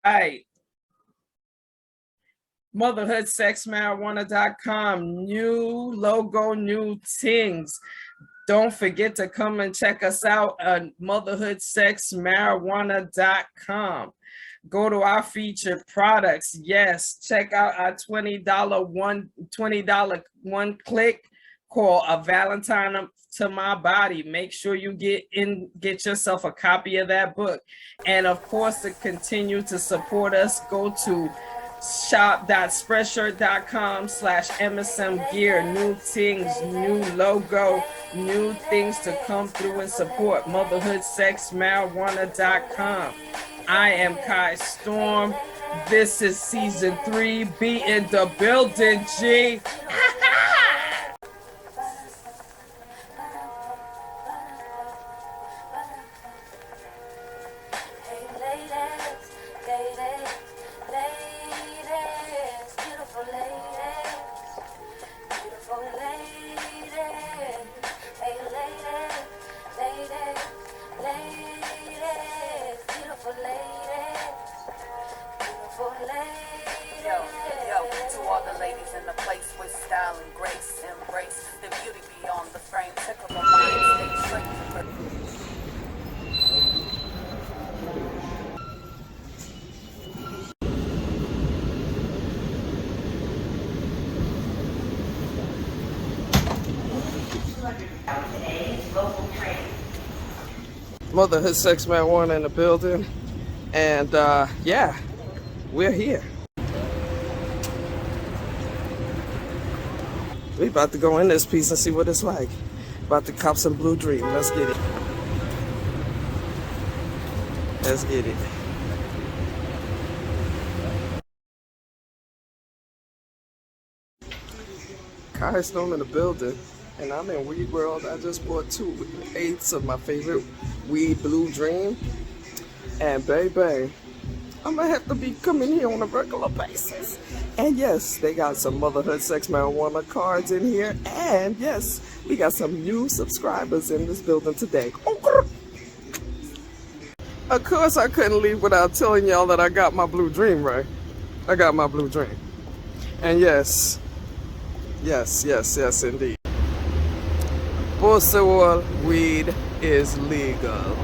Right. Motherhood Sex Marijuana.com. New logo, new things. Don't forget to come and check us out at Motherhood Sex Marijuana.com. Go to our featured products. Yes, check out our $20 one click called A Valentine to My Body. Make sure you get yourself a copy of that book. And of course, to continue to support us, go to shop.spreadshirt.com/MSM gear. New things, new logo, new things to come through and support. Motherhood Sex Marijuana.com. I am Kai Storm. This is season 3. Be in the building, G. Motherhood Sex Marijuana in the building. And yeah, we're here. We about to go in this piece and see what it's like. About to cop some Blue Dream. Let's get it. Let's get it. Kai Stone in the building, and I'm in Weed World. I just bought 2/8 of my favorite weed, Blue Dream. And baby, I'm gonna have to be coming here on a regular basis. And yes, they got some Motherhood Sex Marijuana cards in here. And yes, we got some new subscribers in this building today. Of course, I couldn't leave without telling y'all that I got my Blue Dream, right? I got my Blue Dream. And yes, indeed. Bosewal weed is legal.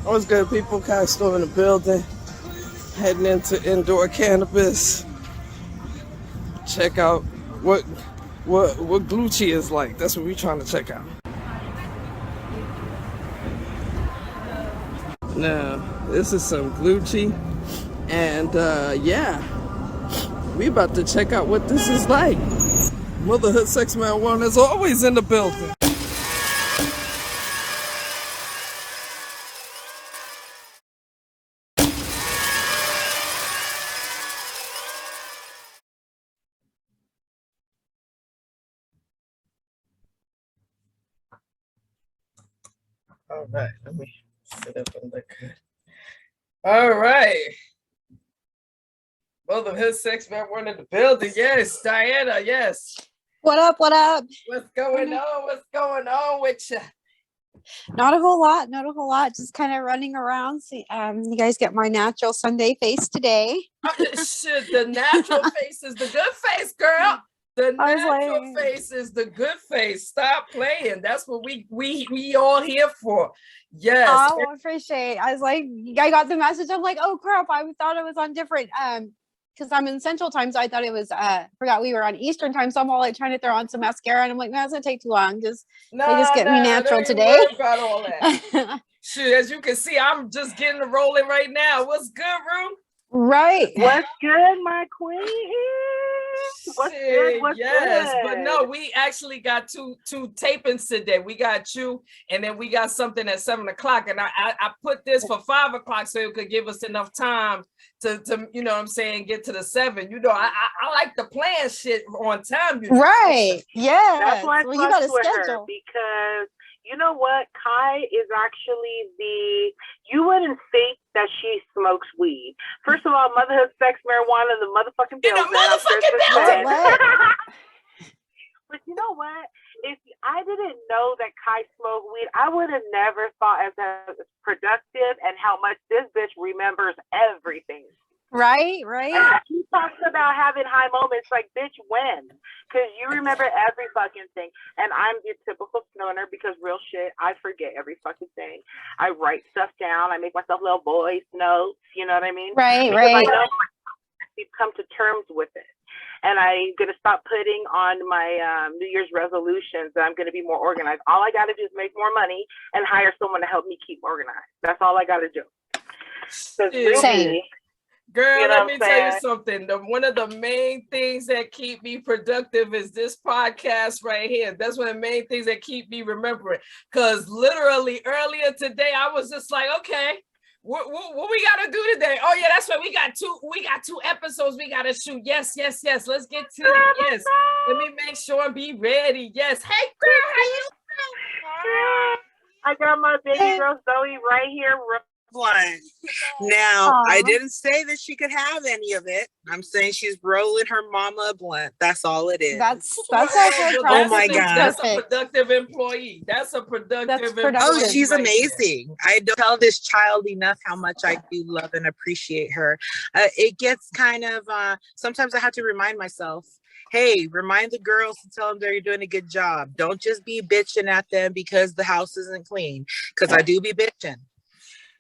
What's good, people? Kai Storm in the building. Heading into indoor cannabis. Check out what Glucci is like. That's what we're trying to check out. Now, this is some Glucci, and yeah, we about to check out what this is like. Motherhood Sex Marijuana is always in the building. All right, let me sit up and look good. All right. Motherhood Sex Marijuana in the building. Yes, Diana, yes. What up? What up? What's going on? What's going on with you? Not a whole lot. Not a whole lot. Just kind of running around. See, you guys get my natural Sunday face today. Shit, the natural face is the good face, girl. The natural face is the good face. Stop playing. That's what we all here for. Yes. Oh, I appreciate. I was like, I got the message. I'm like, oh crap! I thought it was on different. Because I'm in Central Time, so I thought it was. Forgot we were on Eastern Time, so I'm all like trying to throw on some mascara, and I'm like, no, it's gonna take too long. They just get me natural today. About all that. Shoot, as you can see, I'm just getting rolling right now. What's good, Rue? Right. What's good, my queen? What's good? What's yes, good? But no, we actually got two tapings today. We got you, and then we got something at 7 o'clock. And I put this for 5 o'clock so it could give us enough time to you know what I'm saying, get to the 7. You know, I like to plan shit on time. You know? Right. Yeah. That's why you got to schedule. Because you know what? Kai is actually you wouldn't think that she smokes weed. First of all, Motherhood Sex Marijuana, the motherfucking building. Motherfucking building. But you know what? if I didn't know that Kai smoked weed, I would have never thought as productive and how much this bitch remembers everything. Right. And he talks about having high moments, like, bitch, when? Because you remember every fucking thing. And I'm the typical stoner because real shit, I forget every fucking thing. I write stuff down. I make myself little voice notes. You know what I mean? Right. I know I've come to terms with it. And I'm going to stop putting on my New Year's resolutions that I'm going to be more organized. All I got to do is make more money and hire someone to help me keep organized. That's all I got to do. Same. Girl, you know let me tell you something. One of the main things that keep me productive is this podcast right here. That's one of the main things that keep me remembering. Because literally earlier today, I was just like, okay, what we gotta do today? Oh yeah, that's right. We got two episodes we gotta shoot. Yes. Let's get to it. Yes. Let me make sure and be ready. Yes. Hey girl, how you doing? I got my baby girl Zoe right here. One. Now, I didn't say that she could have any of it. I'm saying she's rolling her mama a blunt. That's all it is. That's oh my God. That's a productive employee. That's a productive employee. Oh, she's amazing. I don't tell this child enough how much I do love and appreciate her. It gets kind of, sometimes I have to remind myself, hey, remind the girls to tell them they're doing a good job. Don't just be bitching at them because the house isn't clean. Because I do be bitching.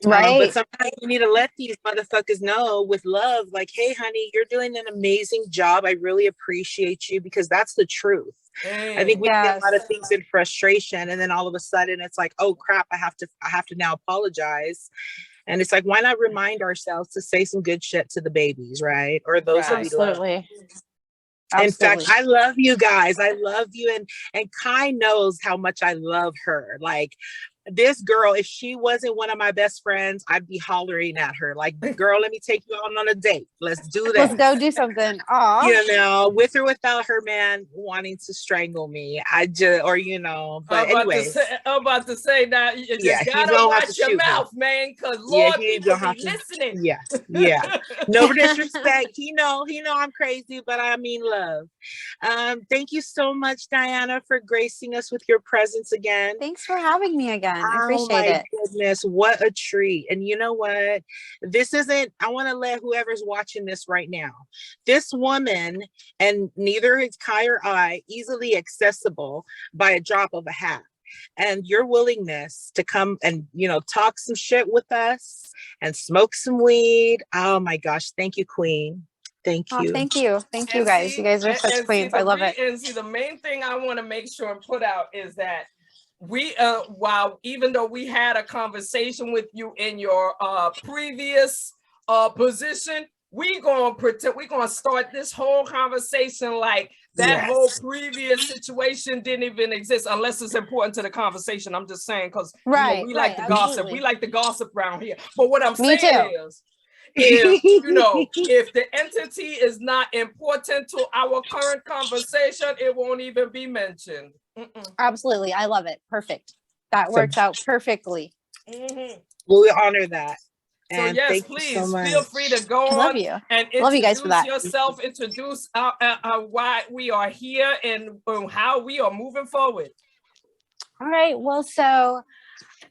Right. But sometimes you need to let these motherfuckers know with love, like, hey, honey, you're doing an amazing job. I really appreciate you, because that's the truth. I think we get a lot of things in frustration, and then all of a sudden it's like, oh crap, I have to now apologize. And it's like, why not remind ourselves to say some good shit to the babies, right? Or those that we love. In fact, I love you guys. I love you. And Kai knows how much I love her. Like, this girl, if she wasn't one of my best friends, I'd be hollering at her like, girl, let me take you out on a date. Let's do that. Let's go do something. Aww. You know, with or without her man wanting to strangle me. But anyway. I'm about to say now, you gotta watch your mouth, man, because Lord, people be listening. Yeah. No disrespect. He know I'm crazy, but I mean love. Thank you so much, Diana, for gracing us with your presence again. Thanks for having me again. I appreciate it. Oh my goodness, what a treat. And you know what? I want to let whoever's watching this right now, this woman, and neither is Kai or I, easily accessible by a drop of a hat. And your willingness to come and, talk some shit with us and smoke some weed. Oh my gosh. Thank you, Queen. Thank you. Thank you. Thank you guys. You guys are such queens. I love it. And see, the main thing I want to make sure and put out is that we, even though we had a conversation with you in your previous position, we're gonna start this whole conversation like that whole previous situation didn't even exist, unless it's important to the conversation. I'm just saying, because we like to gossip. We like to gossip around here. But what I'm saying is, if the entity is not important to our current conversation, it won't even be mentioned. Absolutely. I love it. Perfect. That works out perfectly. We'll honor that. So yes, please feel free to go on and love you guys for that. Yourself, introduce why we are here and how we are moving forward. All right. Well, so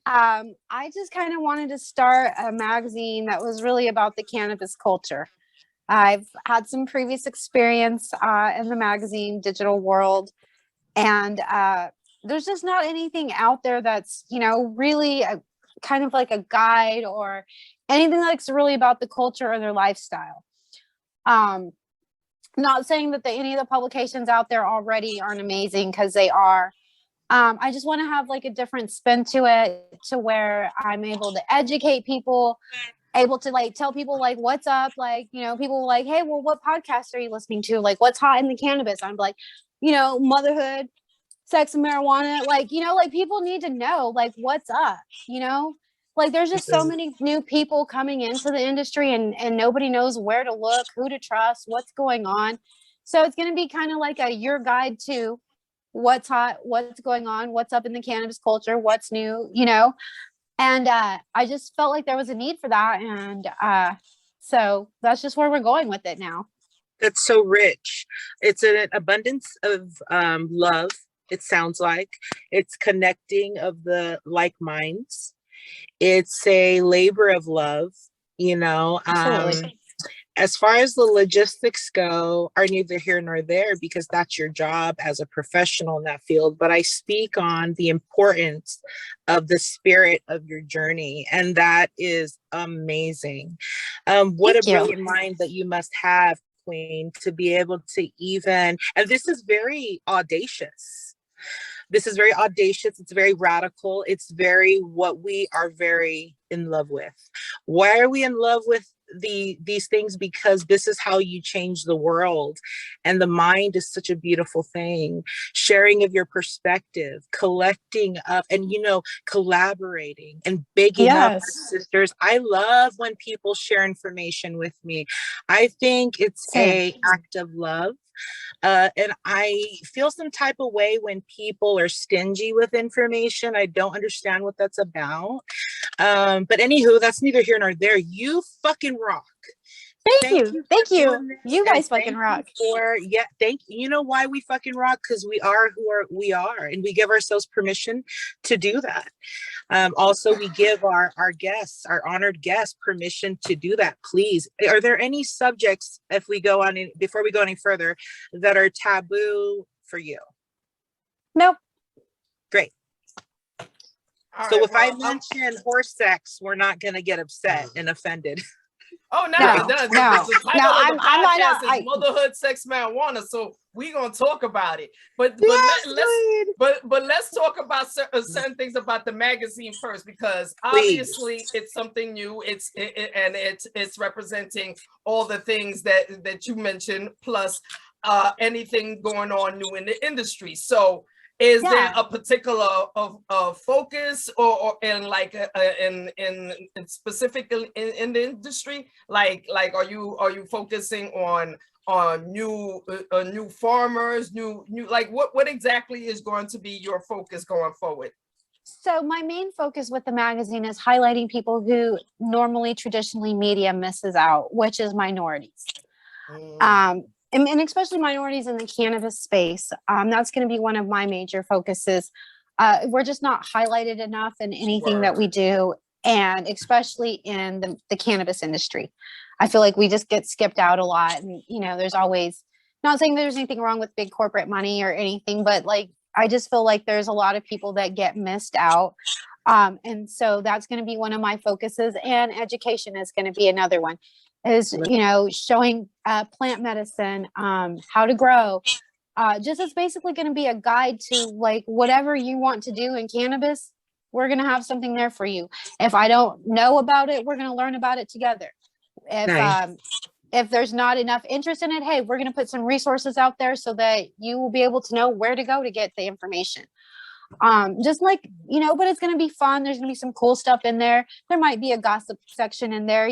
I just kind of wanted to start a magazine that was really about the cannabis culture. I've had some previous experience in the magazine digital world, and there's just not anything out there that's, really kind of like a guide or anything that's really about the culture or their lifestyle. Not saying that any of the publications out there already aren't amazing, because they are. I just want to have like a different spin to it, to where I'm able to educate people, able to like tell people like what's up, like, people were like, hey, well, what podcast are you listening to? Like, what's hot in the cannabis? I'm like, Motherhood, Sex and Marijuana, like, like people need to know like what's up, like there's just so many new people coming into the industry, and nobody knows where to look, who to trust, what's going on. So it's going to be kind of like your guide to what's hot, what's going on, what's up in the cannabis culture, what's new, and I just felt like there was a need for that. And so that's just where we're going with it now. That's so rich. It's an abundance of love It sounds like it's connecting of the like minds. It's a labor of love, you know. Absolutely. As far as the logistics go, are neither here nor there because that's your job as a professional in that field. But I speak on the importance of the spirit of your journey, and that is amazing. What a brilliant mind that you must have, Queen, to be able to even, and this is very audacious. This is very audacious. It's very radical. It's very what we are very in love with. Why are we in love with these things? Because this is how you change the world, and the mind is such a beautiful thing. Sharing of your perspective, collecting up, and collaborating and bigging up our sisters. I love when people share information with me. I think it's an act of love. And I feel some type of way when people are stingy with information. I don't understand what that's about. But anywho, that's neither here nor there. You fucking rock. Thank you. You guys fucking rock. Thank you. You know why we fucking rock? Because we are we are, and we give ourselves permission to do that. Also, we give our guests, our honored guests, permission to do that. Please, are there any subjects, if we go on before we go any further, that are taboo for you? Nope. Great. So if I mention horse sex, we're not going to get upset and offended. Oh no! The title is Motherhood Sex Marijuana, so we're gonna talk about it. But let's talk about certain things about the magazine first, because obviously it's something new. It's representing all the things that you mentioned, plus anything going on new in the industry. So, is there a particular focus or in like in specifically in the industry? Like are you focusing on new farmers, new like what exactly is going to be your focus going forward? So my main focus with the magazine is highlighting people who normally traditionally media misses out, which is minorities. And especially minorities in the cannabis space. That's going to be one of my major focuses. We're just not highlighted enough in anything that we do, and especially in the cannabis industry. I feel like we just get skipped out a lot. And, there's always, not saying there's anything wrong with big corporate money or anything, but like, I just feel like there's a lot of people that get missed out. And so that's going to be one of my focuses, and education is going to be another one. Is showing plant medicine, how to grow. Just it's basically going to be a guide to like whatever you want to do in cannabis. We're going to have something there for you. If I don't know about it, we're going to learn about it together. If there's not enough interest in it, hey, we're going to put some resources out there so that you will be able to know where to go to get the information. Just like, but it's going to be fun. There's going to be some cool stuff in there. There might be a gossip section in there.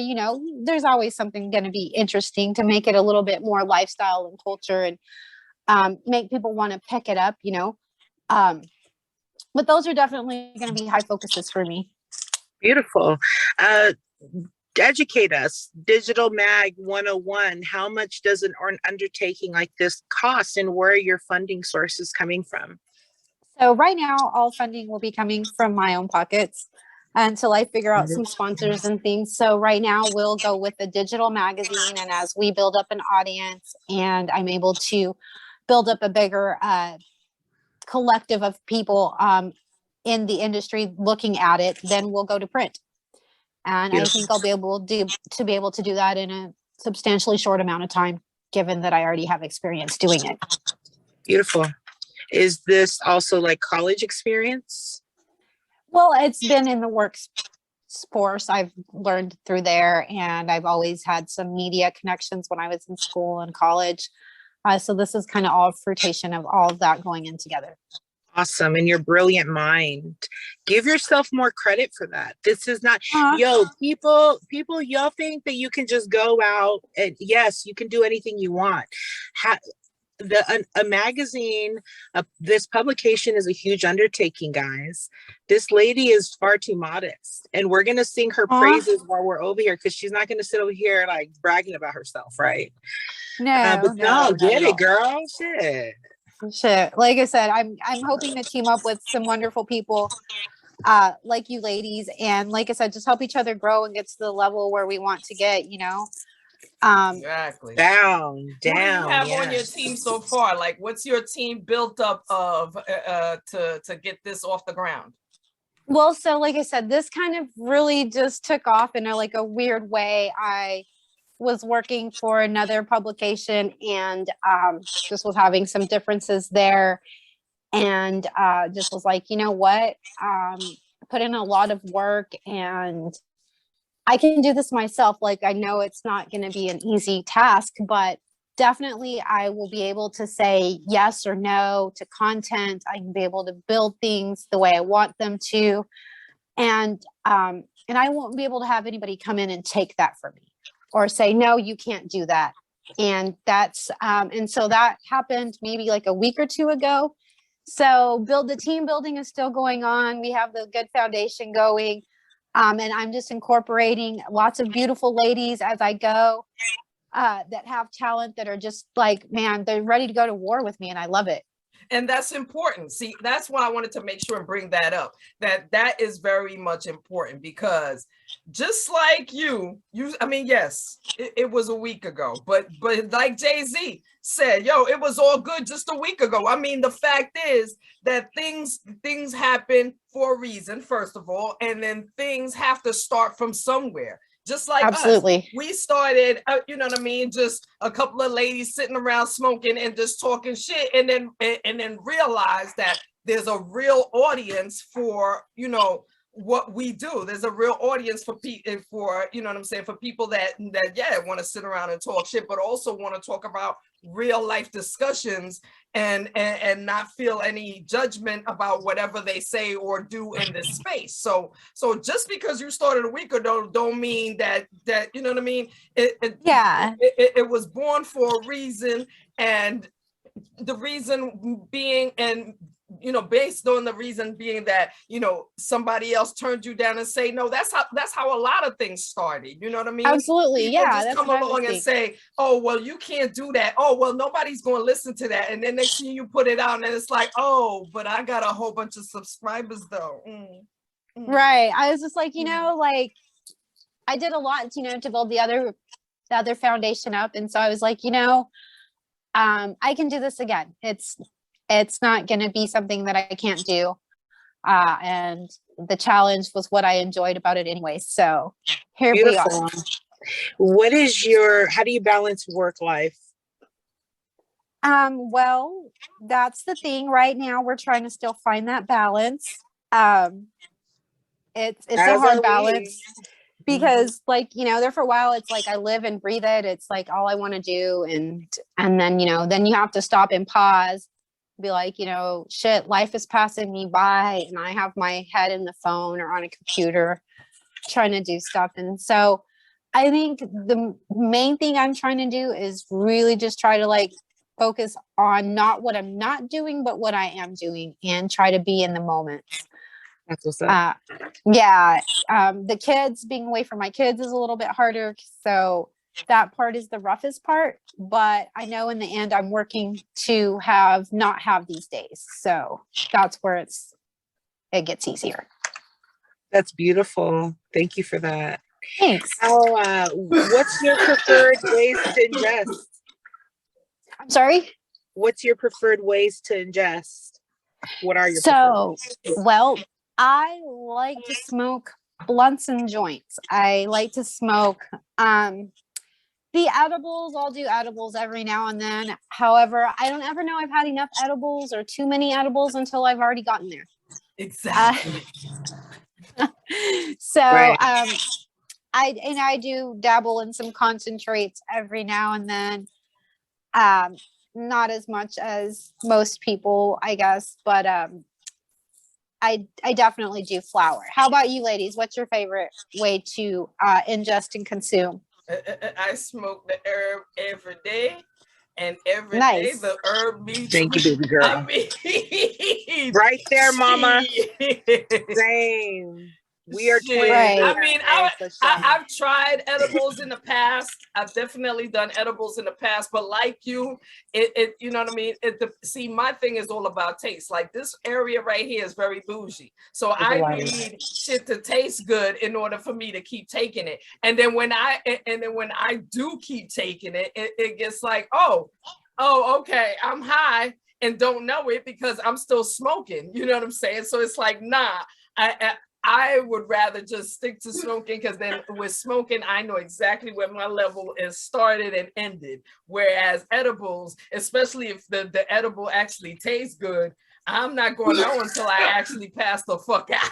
There's always something going to be interesting to make it a little bit more lifestyle and culture, and make people want to pick it up, but those are definitely going to be high focuses for me. Beautiful. Educate us. Digital Mag 101. How much does an undertaking like this cost, and where are your funding sources coming from? So right now, all funding will be coming from my own pockets until I figure out some sponsors and things. So right now we'll go with the digital magazine. And as we build up an audience and I'm able to build up a bigger collective of people in the industry looking at it, then we'll go to print. And I think I'll be able to do that in a substantially short amount of time, given that I already have experience doing it. Beautiful. Is this also like college experience? Well, it's been in the workforce. I've learned through there, and I've always had some media connections when I was in school and college. So this is kind of all fruition of all of that going in together. Awesome. And your brilliant mind. Give yourself more credit for that. This is not, people, y'all think that you can just go out and yes, you can do anything you want. A magazine, this publication is a huge undertaking, guys. This lady is far too modest, and we're going to sing her praises while we're over here, because she's not going to sit over here like bragging about herself, right? No, but no, get it, girl. Shit. Shit. Like I said, I'm hoping to team up with some wonderful people like you ladies, and like I said, just help each other grow and get to the level where we want to get, Exactly. Down. Who do you have on your team so far? Like, what's your team built up of to get this off the ground? Well, so like I said, this kind of really just took off in a weird way. I was working for another publication and just was having some differences there, and just was like, you know what, put in a lot of work and I can do this myself. Like, I know it's not going to be an easy task, but definitely I will be able to say yes or no to content. I can be able to build things the way I want them to. And I won't be able to have anybody come in and take that from me or say, no, you can't do that. And that's, and so that happened maybe like a week or two ago. So the team building is still going on. We have the good foundation going. And I'm just incorporating lots of beautiful ladies as I go that have talent, that are just like, man, they're ready to go to war with me. And I love it. And that's important. See, that's why I wanted to make sure and bring that up, that is very much important, because just like I mean, yes, it was a week ago, but like Jay-Z said, yo, it was all good just a week ago. I mean, the fact is that things happen for a reason, first of all, and then things have to start from somewhere. Just like absolutely us, we started, you know what I mean, just a couple of ladies sitting around smoking and just talking shit, and then realize that there's a real audience for, you know, what we do. There's a real audience for people, for, you know what I'm saying, for people that yeah, want to sit around and talk shit, but also want to talk about real life discussions and not feel any judgment about whatever they say or do in this space. So just because you started a week ago don't mean that you know what I mean. It was born for a reason, and the reason being, and you know, based on the reason being that, you know, somebody else turned you down and say no. That's how a lot of things started. You know what I mean? Absolutely. People Yeah. just come along and say, oh, well, you can't do that. Oh, well, nobody's going to listen to that. And then next thing you put it out and it's like, oh, but I got a whole bunch of subscribers though. Right. I was just like, you know, like I did a lot, you know, to build the other foundation up. And so I was like, you know, I can do this again. It's not going to be something that I can't do. And the challenge was what I enjoyed about it anyway. So here Beautiful. we are. How do you balance work life? Well, that's the thing right now. We're trying to still find that balance. It's a hard balance. Because like, you know, there for a while, it's like I live and breathe it. It's like all I want to do. And then, you know, then you have to stop and pause, be like, you know, shit, life is passing me by and I have my head in the phone or on a computer trying to do stuff. And so I think the main thing I'm trying to do is really just try to like focus on not what I'm not doing, but what I am doing, and try to be in the moment. That's what's up. The kids, being away from my kids is a little bit harder. So that part is the roughest part, but I know in the end I'm working to not have these days. So that's where it gets easier. That's beautiful. Thank you for that. Thanks. What's your preferred ways to ingest? I'm sorry? What's your preferred ways to ingest? What are your preferred? Well, I like to smoke blunts and joints. I like to smoke the edibles. I'll do edibles every now and then. However, I don't ever know I've had enough edibles or too many edibles until I've already gotten there. Exactly. So right. I do dabble in some concentrates every now and then. Not as much as most people, I guess, but I definitely do flower. How about you ladies? What's your favorite way to ingest and consume? I smoke the herb every day, and every day the herb meets. Thank you, baby girl. I mean, right there, mama. Same. We are Shit. twins. Right. I mean, I've tried edibles in the past. I've definitely done edibles in the past, but like you, it you know what I mean? See, my thing is all about taste. Like this area right here is very bougie. So I need shit to taste good in order for me to keep taking it. And then when I do keep taking it, it gets like, oh, okay, I'm high and don't know it because I'm still smoking. You know what I'm saying? So it's like, nah, I would rather just stick to smoking, because then with smoking, I know exactly where my level is started and ended. Whereas edibles, especially if the edible actually tastes good, I'm not going to know until I actually pass the fuck out.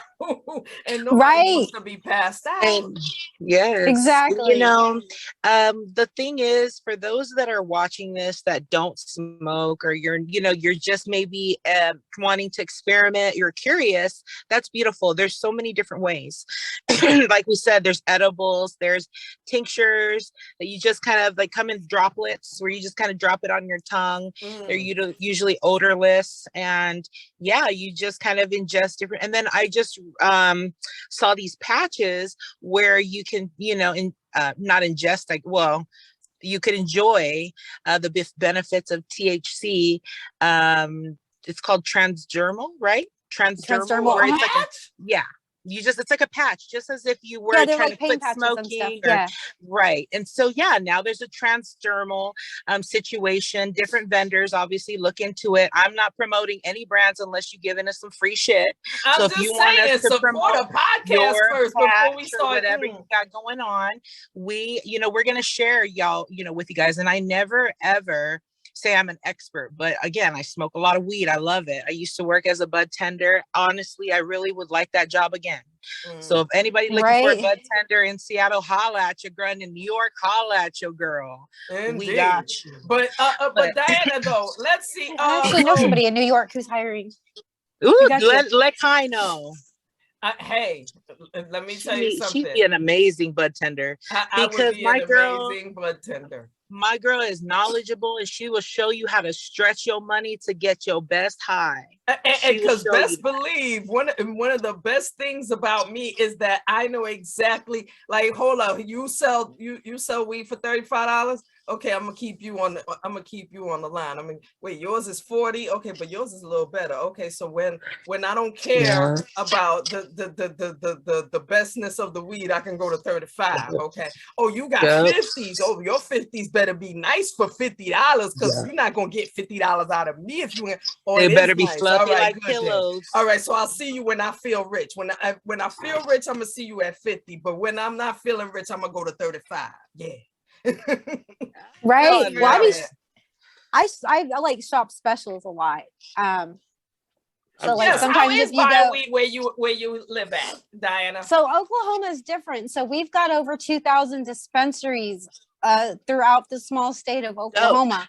And nobody wants to be passed out. And yes, exactly. You know, the thing is, for those that are watching this that don't smoke, or you're just maybe wanting to experiment, you're curious, that's beautiful. There's so many different ways. Like we said, there's edibles, there's tinctures that you just kind of like come in droplets where you just kind of drop it on your tongue. They're usually odorless, and yeah, you just kind of ingest different. And then I just saw these patches where you can, not ingest, like, well, you could enjoy the benefits of THC. It's called transdermal, right? Transdermal. Where it's like it's like a patch, just as if you were trying to quit smoking. Right. And so, now there's a transdermal situation. Different vendors obviously look into it. I'm not promoting any brands unless you're giving us some free shit. So if you want us to promote a podcast first before we start whatever you got going on, we're going to share y'all, with you guys. And I never, ever say I'm an expert, but again, I smoke a lot of weed. I love it. I used to work as a bud tender. Honestly, I really would like that job again. So if anybody looking for a bud tender in Seattle, holla at your girl. In New York, holla at your girl. Indeed. We got you. But Diana, though, let's see. I actually know somebody in New York who's hiring. Ooh, let Kai know. Hey, let me tell you something. She'd be an amazing bud tender. Because my girl, amazing bud tender. My girl is knowledgeable, and she will show you how to stretch your money to get your best high. And because best believe, one of the best things about me is that I know exactly. Like, hold on, you sell weed for $35. Okay, I'm gonna keep you on the line. I mean, wait, yours is 40. Okay, but yours is a little better. Okay, so when I don't care about the bestness of the weed, I can go to 35. Okay. Oh, you got 50s. Oh, your 50s better be nice for $50, because you're not gonna get $50 out of me if you. They better be fluffy like pillows. All right, so I'll see you when I feel rich. When I feel rich, I'm gonna see you at 50. But when I'm not feeling rich, I'm gonna go to 35. Yeah. Right. Well, I like shop specials a lot. So like sometimes if you go where you live at, Diana. So Oklahoma is different. So we've got over 2,000 dispensaries throughout the small state of Oklahoma.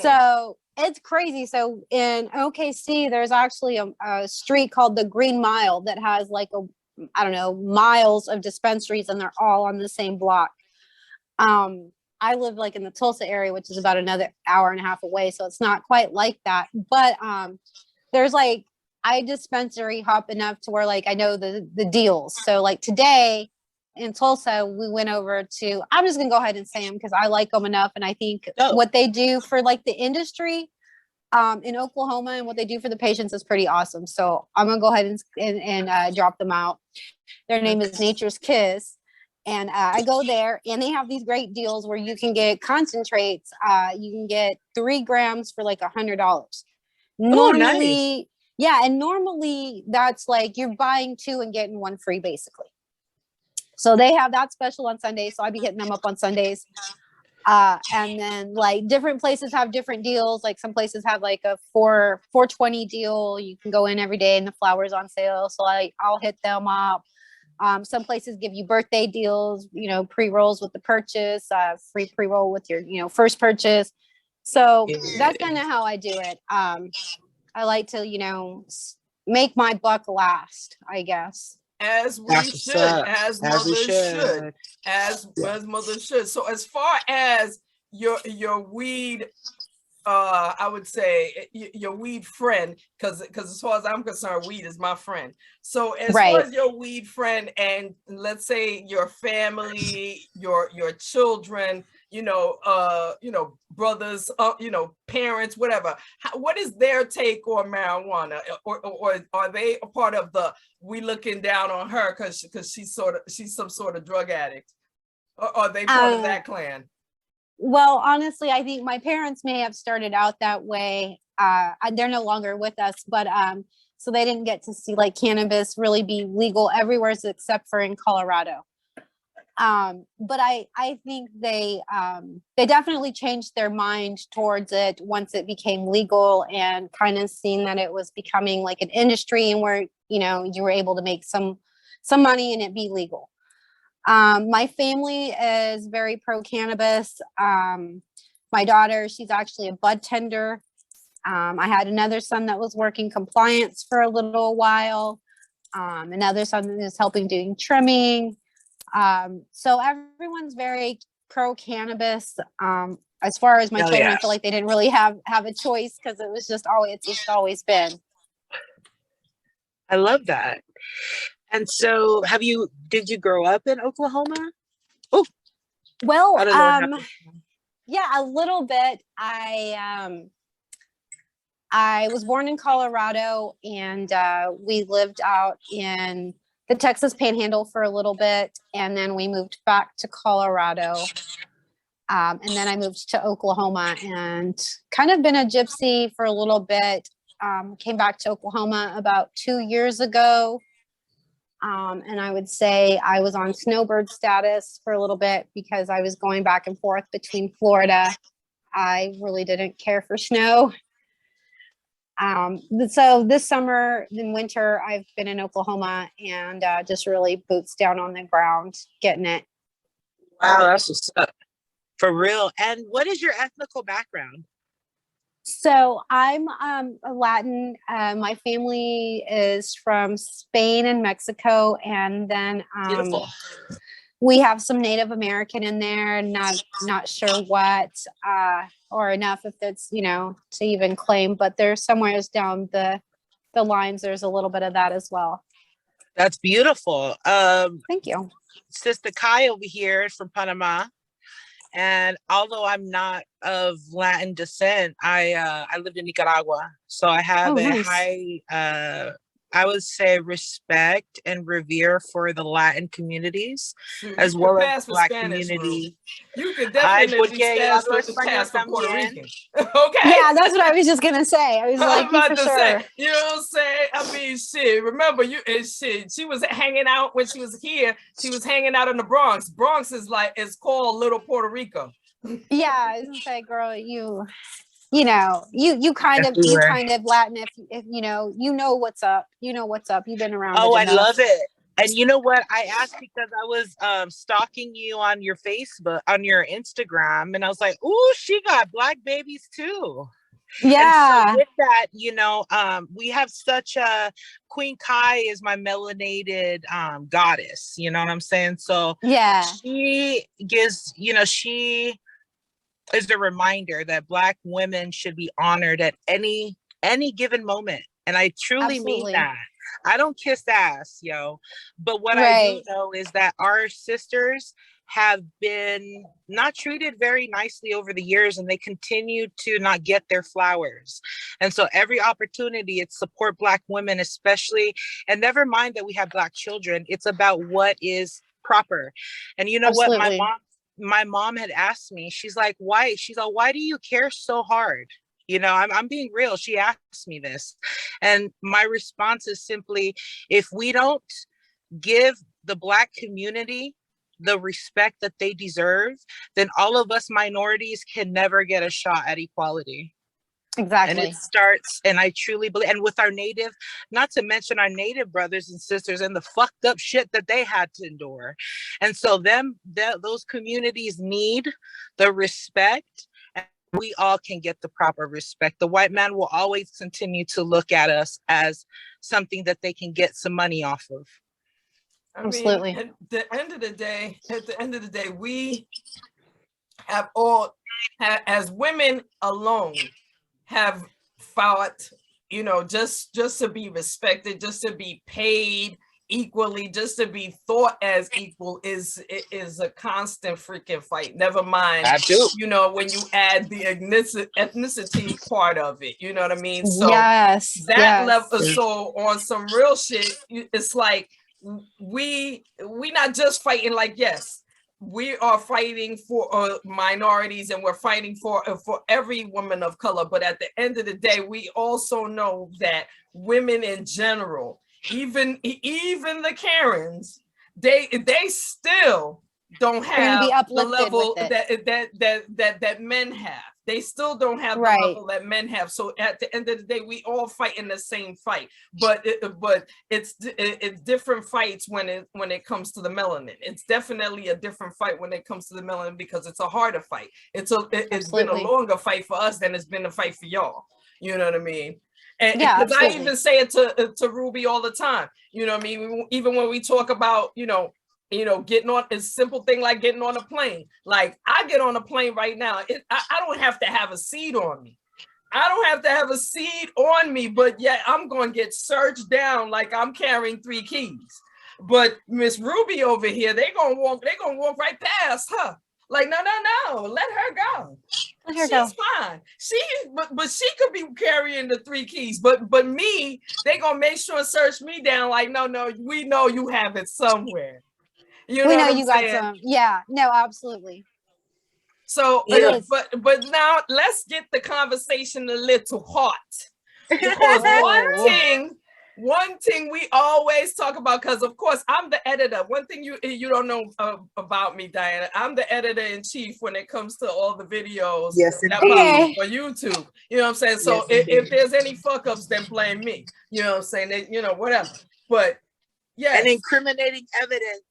So it's crazy. So in OKC, there's actually a street called the Green Mile that has like miles of dispensaries, and they're all on the same block. I live like in the Tulsa area, which is about another hour and a half away. So it's not quite like that, but, there's like, I dispensary hop enough to where like, I know the deals. So like today in Tulsa, we went over to, I'm just gonna go ahead and say them because I like them enough. And I think what they do for like the industry, in Oklahoma, and what they do for the patients is pretty awesome. So I'm gonna go ahead and drop them out. Their name is Nature's Kiss. And I go there, and they have these great deals where you can get concentrates. You can get 3 grams for like $100. Normally, and normally that's like you're buying 2 and getting 1 free, basically. So they have that special on Sundays. So I'd be hitting them up on Sundays. And then like different places have different deals. Like some places have like a $4.20 deal. You can go in every day, and the flower's on sale. So I'll hit them up. Some places give you birthday deals, pre-rolls with the purchase, free pre-roll with your, first purchase. So that's kind of how I do it. I like to, make my buck last, I guess. As we should, as mothers should. So as far as your weed I would say your weed friend, because as far as I'm concerned, weed is my friend. So as far as your weed friend, and let's say your family, your children, brothers, parents, whatever. What is their take on marijuana, or are they a part of the we looking down on her because she's some sort of drug addict, or are they part of that clan? Well, honestly, I think my parents may have started out that way. They're no longer with us, but so they didn't get to see like cannabis really be legal everywhere except for in Colorado. But I think they definitely changed their mind towards it once it became legal, and kind of seen that it was becoming like an industry, and where you were able to make some money and it be legal. My family is very pro cannabis. My daughter, she's actually a bud tender. I had another son that was working compliance for a little while. Another son is helping doing trimming. So everyone's very pro cannabis. As far as my children, I feel like they didn't really have a choice, because it's just always been. I love that. And so did you grow up in Oklahoma? Oh, well, yeah, a little bit. I was born in Colorado, and we lived out in the Texas Panhandle for a little bit, and then we moved back to Colorado. And then I moved to Oklahoma and kind of been a gypsy for a little bit. Came back to Oklahoma about 2 years ago. And I would say I was on snowbird status for a little bit because I was going back and forth between Florida. I really didn't care for snow. So this summer and winter, I've been in Oklahoma, and just really boots down on the ground, getting it. Wow, that's what's up. For real. And what is your ethnical background? So I'm Latin. My family is from Spain and Mexico, and then we have some Native American in there. Not sure what, or enough if it's to even claim. But there's somewhere down the lines. There's a little bit of that as well. That's beautiful. Thank you. Sister Kai over here is from Panama. And although I'm not of Latin descent, I lived in Nicaragua. So I have high, I would say, respect and revere for the Latin communities, as well as Black Spanish, community. You could definitely pass for Puerto Rican. Okay. Yeah, that's what I was just gonna say. I was like, for sure. Say, you know what I'm saying? I mean, shit. Remember, she was hanging out when she was here. She was hanging out in the Bronx. Bronx is called Little Puerto Rico. Yeah, I was gonna say, girl, you kind of Latin if you know what's up. You know what's up. You've been around. Oh, I love it. And you know what? I asked because I was stalking you on your Facebook, on your Instagram, and I was like, "Ooh, she got Black babies too." Yeah. And so with that, we have such a Queen Kai is my melanated goddess. You know what I'm saying? So yeah, she gives, she is a reminder that Black women should be honored at any given moment. And I truly mean that. I don't kiss ass, but what I do know is that our sisters have been not treated very nicely over the years, and they continue to not get their flowers. And so every opportunity, it's support Black women, especially, and never mind that we have Black children. It's about what is proper. And you know what? My mom had asked me, she's like, why? She's like, why do you care so hard? I'm being real. She asked me this. And my response is simply, if we don't give the Black community the respect that they deserve, then all of us minorities can never get a shot at equality. Exactly. And it starts, and I truly believe, and with our Native, not to mention our Native brothers and sisters and the fucked up shit that they had to endure. And so those communities need the respect, and we all can get the proper respect. The white man will always continue to look at us as something that they can get some money off of. Absolutely. At the end of the day, we have all as women alone have fought, you know, just to be respected, just to be paid equally, just to be thought as equal is a constant freaking fight. Never mind, you know, when you add the ethnicity part of it, you know what I mean? So that level, so on some real shit, it's like we not just fighting, like, yes, we are fighting for minorities, and we're fighting for every woman of color, but at the end of the day, we also know that women in general, even the Karens, they still don't have the level that men have. They still don't have the level that men have. So at the end of the day, we all fight in the same fight, but it's different fights when it comes to the melanin. It's definitely a different fight when it comes to the melanin, because it's a harder fight. It's been a longer fight for us than it's been a fight for y'all. You know what I mean? And because I even say it to Ruby all the time. You know what I mean? Even when we talk about, you know, getting on a simple thing like getting on a plane. Like, I get on a plane right now. I don't have to have a seat on me. I don't have to have a seat on me, but yet I'm going to get searched down like I'm carrying 3 keys. But Miss Ruby over here, they're going to walk right past her. Like, no, let her go. She's fine. But she could be carrying the 3 keys. But me, they gonna make sure and search me down. Like, no, we know you have it somewhere. You know, we know you got some. Yeah, no, absolutely. So, but now let's get the conversation a little hot, because one thing we always talk about, because of course I'm the editor. One thing you don't know about me, Diana, I'm the editor in chief when it comes to all the videos that pop on YouTube. You know what I'm saying? So if there's any fuck ups, then blame me. You know what I'm saying? You know, whatever. But and incriminating evidence.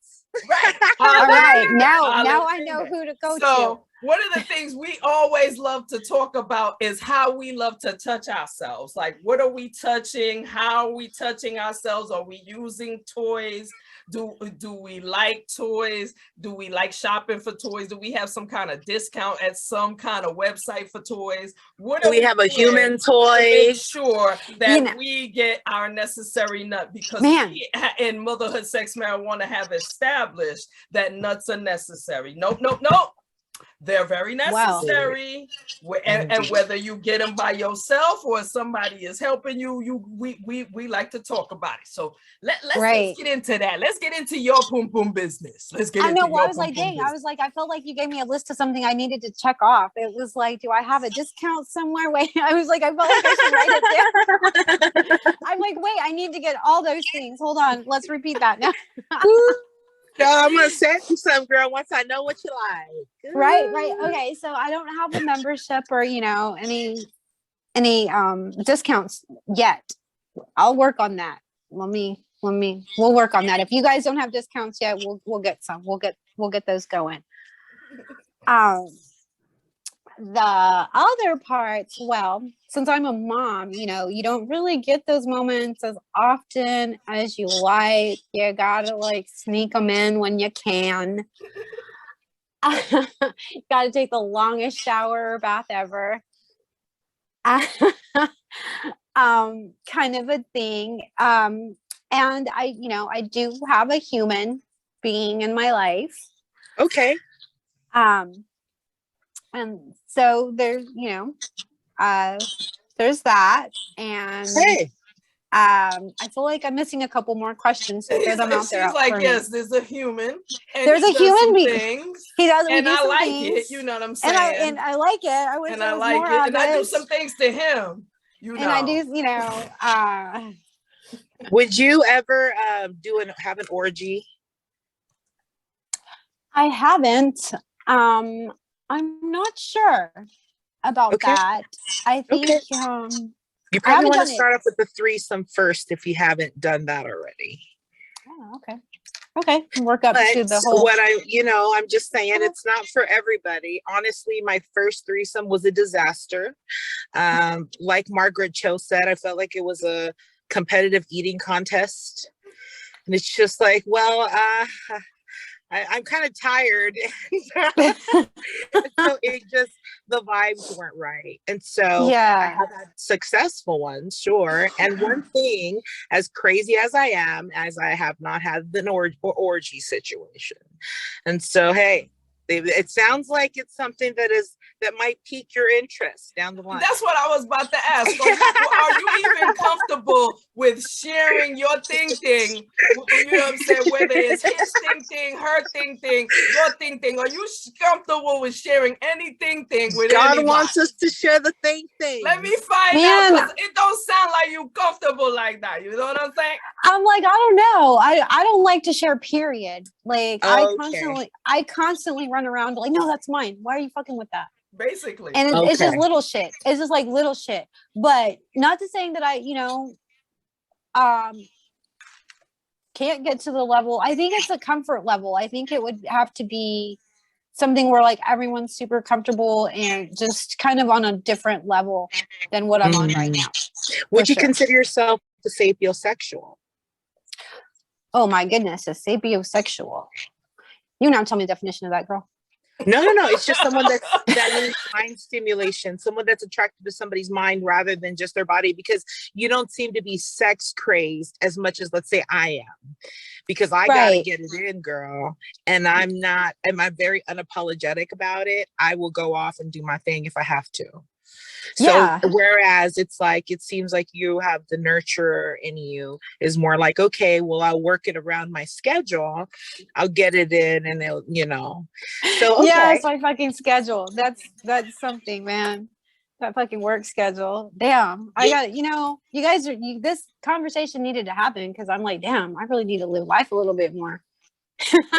Right. All right. Now I know who to go to. One of the things we always love to talk about is how we love to touch ourselves. Like, what are we touching? How are we touching ourselves? Are we using toys? Do we like toys? Do we like shopping for toys? Do we have some kind of discount at some kind of website for toys? What do we have a human toy? To make sure that we get our necessary nut, because we in Motherhood Sex Marijuana have established that nuts are necessary. Nope. They're very necessary. Wow. And whether you get them by yourself or somebody is helping you, we like to talk about it. So let's get into that. Let's get into your boom boom business. Let's get into your I was like, dang, I was like, I felt like you gave me a list of something I needed to check off. It was like, do I have a discount somewhere? Wait, I was like, I felt like I should write it down. I'm like, wait, I need to get all those things. Hold on. Let's repeat that now. No, I'm gonna send you some, girl, once I know what you like. Right. Okay, so I don't have a membership or any discounts yet. I'll work on that. We'll work on that. If you guys don't have discounts yet, we'll get some. We'll get those going. The other parts, well, since I'm a mom, you don't really get those moments as often as you like. You gotta sneak them in when you can. Gotta take the longest shower or bath ever. Kind of a thing. And I do have a human being in my life. Okay. And so there's that, and I feel like I'm missing a couple more questions. So there's she's like, yes, there's a human. And there's a human being. He does, and I like it. You know what I'm saying? And I like it. I wish and I like it. And I do some things to him. And I do, Would you ever have an orgy? I haven't. I'm not sure about that. I think you probably want to start off with the threesome first if you haven't done that already. Oh, okay. Work up to the whole. What I'm just saying, it's not for everybody. Honestly, my first threesome was a disaster. Like Margaret Cho said, I felt like it was a competitive eating contest, and it's just like, well, I'm kind of tired. So it just, the vibes weren't right. And so I have had successful ones, sure. And one thing, as crazy as I am, as I have not had an orgy situation. And so, hey, it sounds like it's something that might pique your interest down the line. That's what I was about to ask. Are you even comfortable with sharing your thing? You know what I'm saying? Whether it's his thing, her thing, your thing. Are you comfortable with sharing anything with God anybody? wants us to share the thing. Let me find out, because it don't sound like you comfortable like that. You know what I'm saying? I'm like, I don't know. I don't like to share, period. Like I constantly run around like, no, that's mine. Why are you fucking with that? Basically. And it's just little shit. It's just like little shit. But not to saying that I, can't get to the level. I think it's a comfort level. I think it would have to be something where like everyone's super comfortable and just kind of on a different level than what I'm on right now. Would you consider yourself a sapiosexual? Oh my goodness, a sapiosexual. You now tell me the definition of that, girl. No. It's just someone that needs mind stimulation, someone that's attracted to somebody's mind rather than just their body, because you don't seem to be sex crazed as much as, let's say, I am, because I gotta get it in, girl. And I'm very unapologetic about it. I will go off and do my thing if I have to. So whereas it's like, it seems like you have the nurturer in you is more like, okay, well, I'll work it around my schedule. I'll get it in and it'll, So, okay. Yeah, it's my fucking schedule. That's something, man. That fucking work schedule. Damn. I got, you guys this conversation needed to happen because I'm like, damn, I really need to live life a little bit more.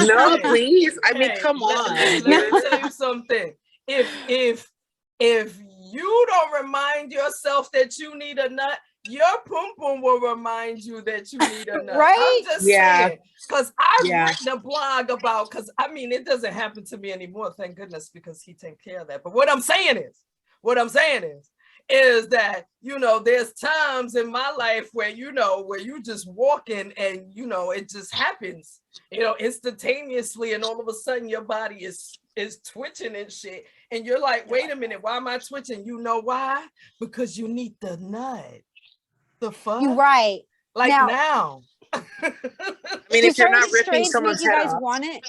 No, please. I mean, come on. Let me tell you something. If you don't remind yourself that you need a nut, your pum pum will remind you that you need a nut. Right? I'm just saying, because I've written a blog about, because I mean, it doesn't happen to me anymore, thank goodness, because he takes care of that. But what I'm saying is that, there's times in my life where, where you just walking and, it just happens, instantaneously, and all of a sudden your body is twitching and shit. And you're like, wait a minute, why am I twitching? You know why? Because you need the nut. The fuck? You're right. Like now. I mean, if you're not ripping someone's head off. You guys want it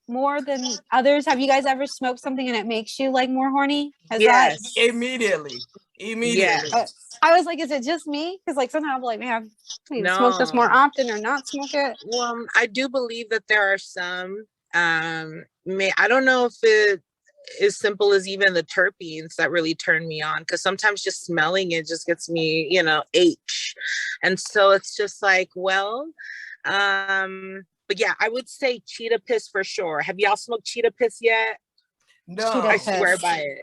more than others? Have you guys ever smoked something and it makes you like more horny? Yes. Immediately. Yes. I was like, is it just me? Because like sometimes I'm like, man, I need to smoke this more often or not smoke it. Well, I do believe that there are some. I don't know if it as simple as even the terpenes that really turn me on, because sometimes just smelling it just gets me, H. And so it's just like, well, but yeah, I would say cheetah piss for sure. Have y'all smoked cheetah piss yet? No. I swear by it.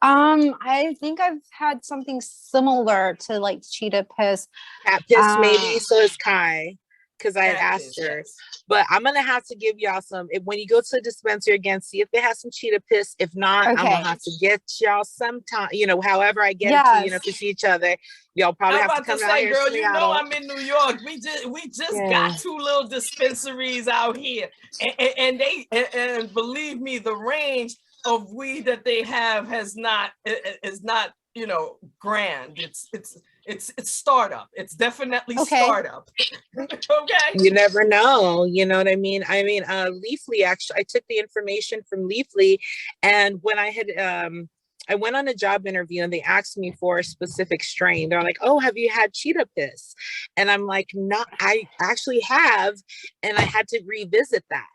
I think I've had something similar to like cheetah piss. Cat piss maybe, so is Kai. Because I had asked her, but I'm gonna have to give y'all some. When you go to the dispensary again, see if they have some cheetah piss. If not, I'm gonna have to get y'all sometime. However I get it to, if we see each other, y'all probably have to come out here. Girl, I'm in New York. We just got 2 little dispensaries out here, and believe me, the range of weed that they have is not grand. It's startup. It's definitely startup. Okay. You never know. You know what I mean? Leafly, actually, I took the information from Leafly, and when I had I went on a job interview and they asked me for a specific strain. They're like, "Oh, have you had cheetah piss?" And I'm like, "No, I actually have," and I had to revisit that.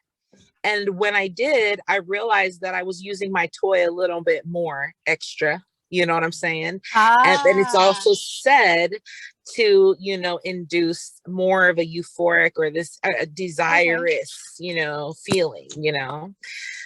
And when I did, I realized that I was using my toy a little bit more extra. You know what I'm saying? And then it's also said to, induce more of a euphoric or this desirous, feeling,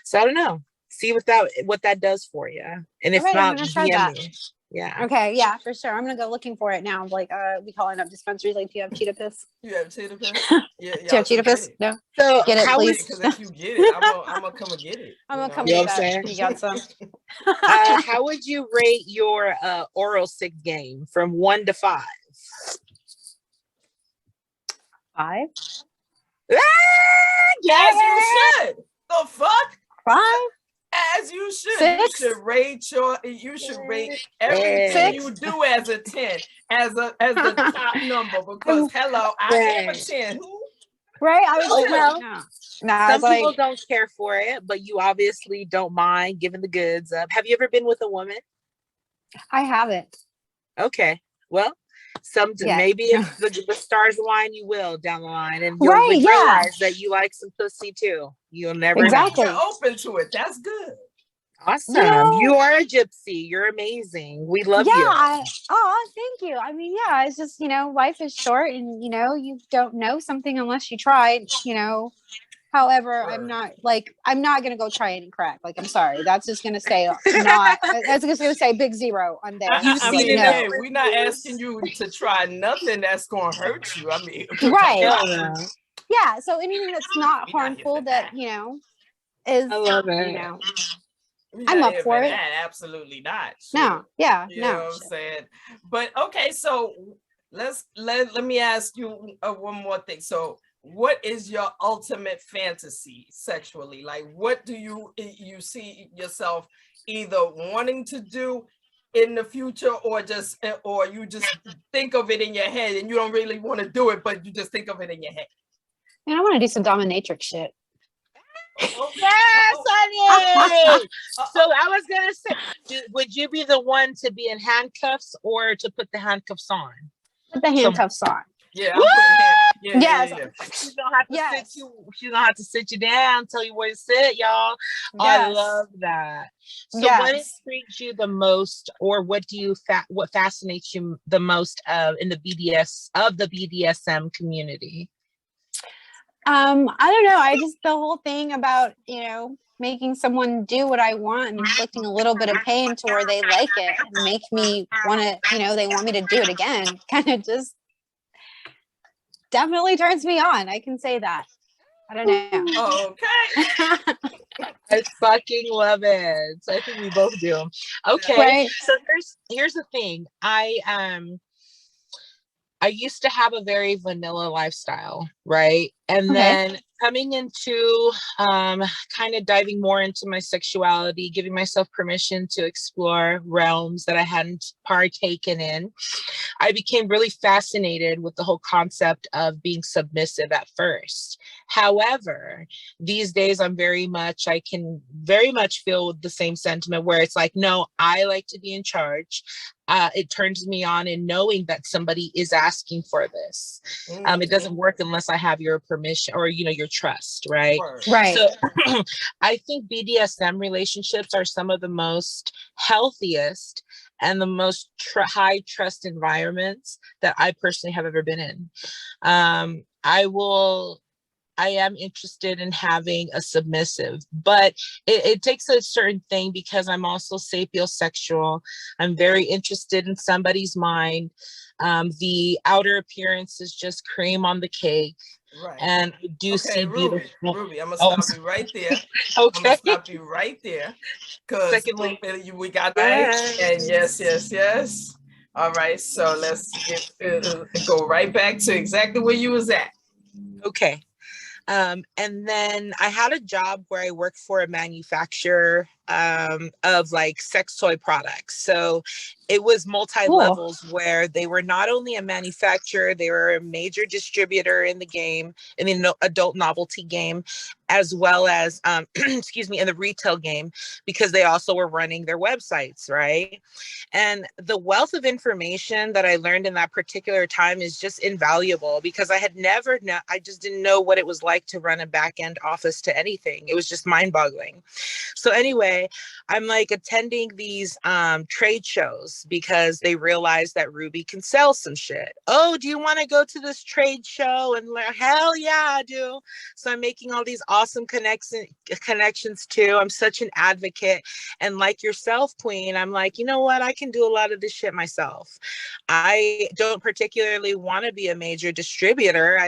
So I don't know. See what that does for you. And if not, DM me. Yeah. Okay. Yeah, for sure. I'm gonna go looking for it now. Like, we calling up dispensaries. Like, do you have cheetah piss? You have cheetah piss? Yeah. Do you have cheetah piss? No. So get it, please. Because if you get it, I'm gonna come and get it. I'm gonna come get that. You got some. How would you rate your oral sex game from 1 to 5? 5. As you should. The fuck? 5, As you should. 6. You should rate everything you do as a 10, as the top number, because hello, I am a 10. Right? I was some people don't care for it, but you obviously don't mind giving the goods up. Have you ever been with a woman? I haven't. Okay. Well, maybe if the stars align, you will down the line, and you'll realize that you like some pussy too. You'll never know. You're open to it. That's good. Awesome. You are a gypsy. You're amazing. We love you. Thank you. I mean, it's just, life is short, and you don't know something unless you try, However, I'm not going to go try any crack. Like, I'm sorry. That's just going to say that's just going to say big 0 on there. I mean, hey, we're not asking you to try nothing that's going to hurt you. I mean, right. Yeah. So anything that's not harmful that, is, I love it. I'm up for it. Absolutely not. Sure. No. Yeah. You know what I'm saying? But okay. So let me ask you one more thing. So, what is your ultimate fantasy sexually? Like, what do you see yourself either wanting to do in the future, or you just think of it in your head and you don't really want to do it, but you just think of it in your head? Man, I want to do some dominatrix shit. Yes, honey. So I was gonna say, would you be the one to be in handcuffs or to put the handcuffs on? Put the handcuffs on. Yeah, yes. She don't have to sit you. She don't have to sit you down, tell you where to sit, y'all. Yes. I love that. So, what intrigues you the most, or what do you what fascinates you the most in the BDSM community? I don't know. I just the whole thing about making someone do what I want and inflicting a little bit of pain to where they like it and make me want to. They want me to do it again. Kind of just. Definitely turns me on. I can say that. I don't know. Okay. I fucking love it. I think we both do. Okay. Right. So here's the thing. I used to have a very vanilla lifestyle, right? And then coming into kind of diving more into my sexuality, giving myself permission to explore realms that I hadn't partaken in, I became really fascinated with the whole concept of being submissive at first. However, these days I can very much feel the same sentiment where it's like, no, I like to be in charge. It turns me on in knowing that somebody is asking for this. It doesn't work unless I have your permission or, your trust, right? Right. So I think BDSM relationships are some of the most healthiest and the most high trust environments that I personally have ever been in. I am interested in having a submissive, but it takes a certain thing because I'm also sapiosexual. I'm very interested in somebody's mind. The outer appearance is just cream on the cake. Right. And I do see beautiful. Ruby, I'm gonna stop you right there. Okay. I'm gonna stop you right there. Because we got that. And yes. All right. So let's go right back to exactly where you was at. Okay. And then I had a job where I worked for a manufacturer of like sex toy products. So it was multi-levels where they were not only a manufacturer, they were a major distributor in the game, in the adult novelty game, as well as, in the retail game, because they also were running their websites, right? And the wealth of information that I learned in that particular time is just invaluable because I had I just didn't know what it was like to run a back-end office to anything. It was just mind-boggling. So anyway, I'm like attending these trade shows because they realized that Ruby can sell some shit. Oh, do you want to go to this trade show? And like, hell yeah, I do. So I'm making all these awesome connections too. I'm such an advocate. And like yourself, Queen, I'm like, you know what? I can do a lot of this shit myself. I don't particularly want to be a major distributor.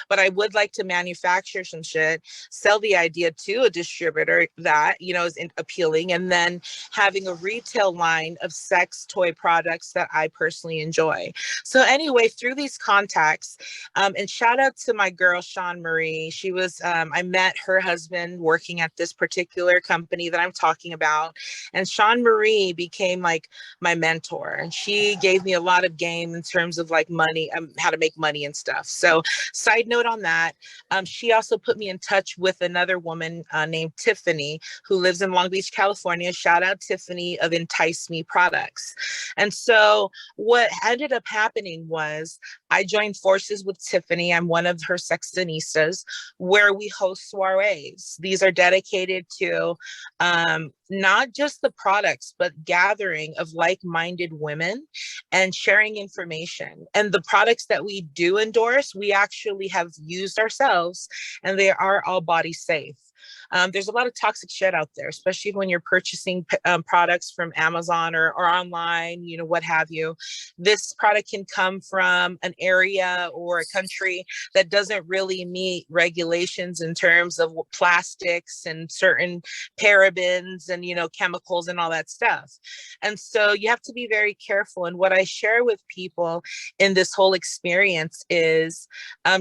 But I would like to manufacture some shit, sell the idea to a distributor that, is find appealing, and then having a retail line of sex toy products that I personally enjoy. So anyway, through these contacts, and shout out to my girl, Sean Marie. She was, I met her husband working at this particular company that I'm talking about. And Sean Marie became like my mentor. And she gave me a lot of game in terms of like money, how to make money and stuff. So side note on that, she also put me in touch with another woman named Tiffany, who lives in Long Beach, California. Shout out Tiffany of Entice Me Products. And so what ended up happening was I joined forces with Tiffany. I'm one of her sexonistas, where we host soirees. These are dedicated to not just the products, but gathering of like-minded women and sharing information. And the products that we do endorse, we actually have used ourselves, and they are all body safe. There's a lot of toxic shit out there, especially when you're purchasing products from Amazon or online, you know, what have you. This product can come from an area or a country that doesn't really meet regulations in terms of plastics and certain parabens and, you know, chemicals and all that stuff. And so you have to be very careful. And what I share with people in this whole experience is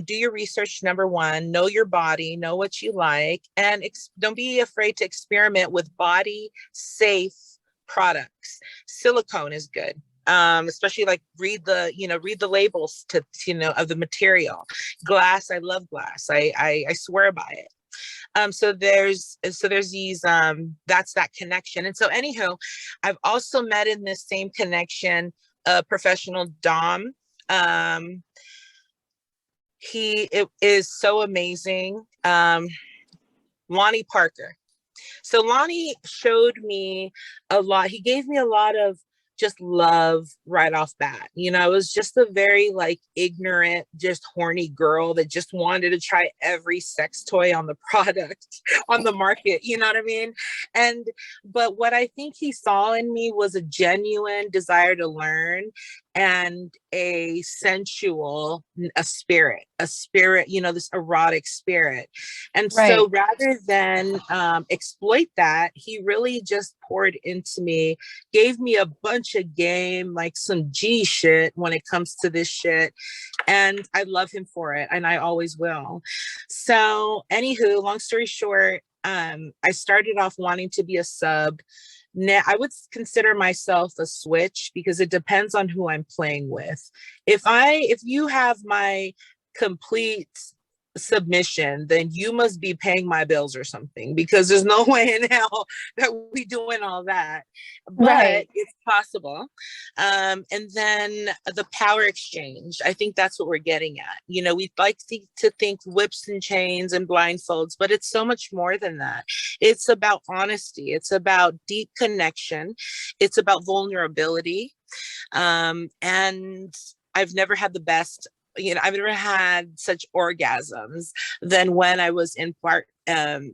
do your research, number one, know your body, know what you like, and don't be afraid to experiment with body safe products. Silicone is good. Especially like read the labels to, you know, of the material. Glass, I love glass. I swear by it. So there's these, that's that connection. And so anywho, I've also met in this same connection, a professional Dom. He is so amazing. Lonnie Parker. So Lonnie showed me a lot. He gave me a lot of just love right off bat. You know, I was just a very like ignorant, just horny girl that just wanted to try every sex toy on the product, on the market, you know what I mean? But what I think he saw in me was a genuine desire to learn and a sensual, a spirit, you know, this erotic spirit. And so rather than exploit that, he really just poured into me, gave me a bunch of game, like some G shit when it comes to this shit. And I love him for it. And I always will. So anywho, long story short, I started off wanting to be a sub. Now, I would consider myself a switch because it depends on who I'm playing with. If you have my complete submission, then you must be paying my bills or something, because there's no way in hell that we doing all that. But it's possible. And then the power exchange, I think that's what we're getting at. You know, we'd like to think whips and chains and blindfolds, but it's so much more than that. It's about honesty. It's about deep connection. It's about vulnerability. And I've never had the best, you know, I've never had such orgasms than when I was in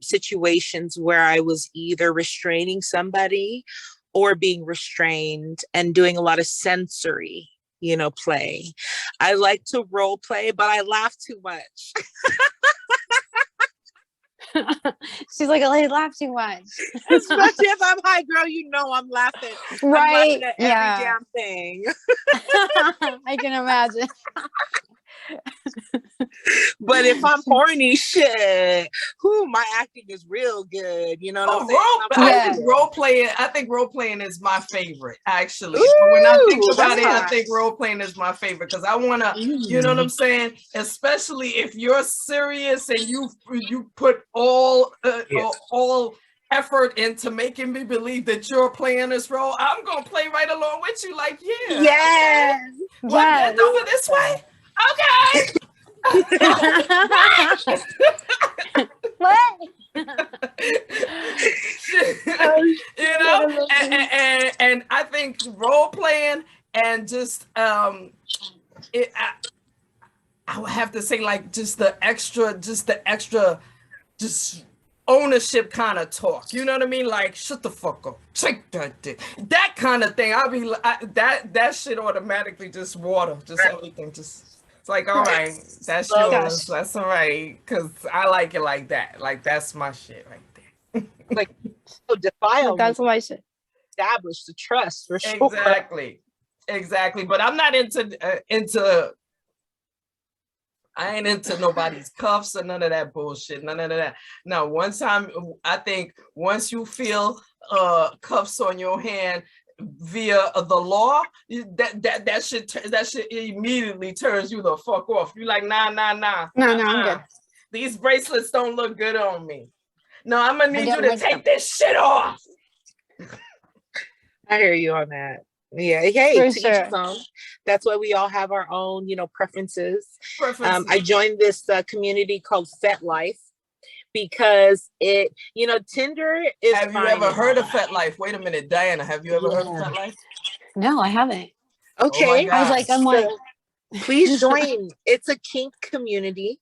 situations where I was either restraining somebody or being restrained and doing a lot of sensory, you know, play. I like to role play, but I laugh too much. She's like, I laugh too much. Especially if I'm high, girl, you know I'm laughing. Right. I'm laughing at every damn thing. I can imagine. But if I'm horny, shit, my acting is real good. You know what I'm saying? I think role playing is my favorite, actually. When I think about it, I think role playing is my favorite because I want to, you know what I'm saying? Especially if you're serious and you put all effort into making me believe that you're playing this role, I'm gonna play right along with you. Like, yes. Bend over this way. Okay. What? You know, and I think role playing and just I would have to say like just the extra ownership kind of talk. You know what I mean? Like, shut the fuck up. Take that dick. That kind of thing. I'll be that shit automatically just water, just everything just. It's like, all right, that's yours. That's all right, because I like it like that. Like, that's my shit right there. Like, So defilement. That's what I should establish the trust for sure. Exactly. But I'm not into I ain't into nobody's cuffs or none of that bullshit. None of that. Now, I think once you feel cuffs on your hand via the law, that shit immediately turns you the fuck off. You like, nah. No, I'm good. These bracelets don't look good on me. No, I'm gonna need you to take this shit off. I hear you on that. Yeah, hey, For to sure. each his own. That's why we all have our own, preferences. I joined this community called FetLife because it, Tinder is. Have you ever heard of FetLife? Wait a minute, Diana, have you ever heard of FetLife? No, I haven't. Okay, I was like, please join. It's a kink community.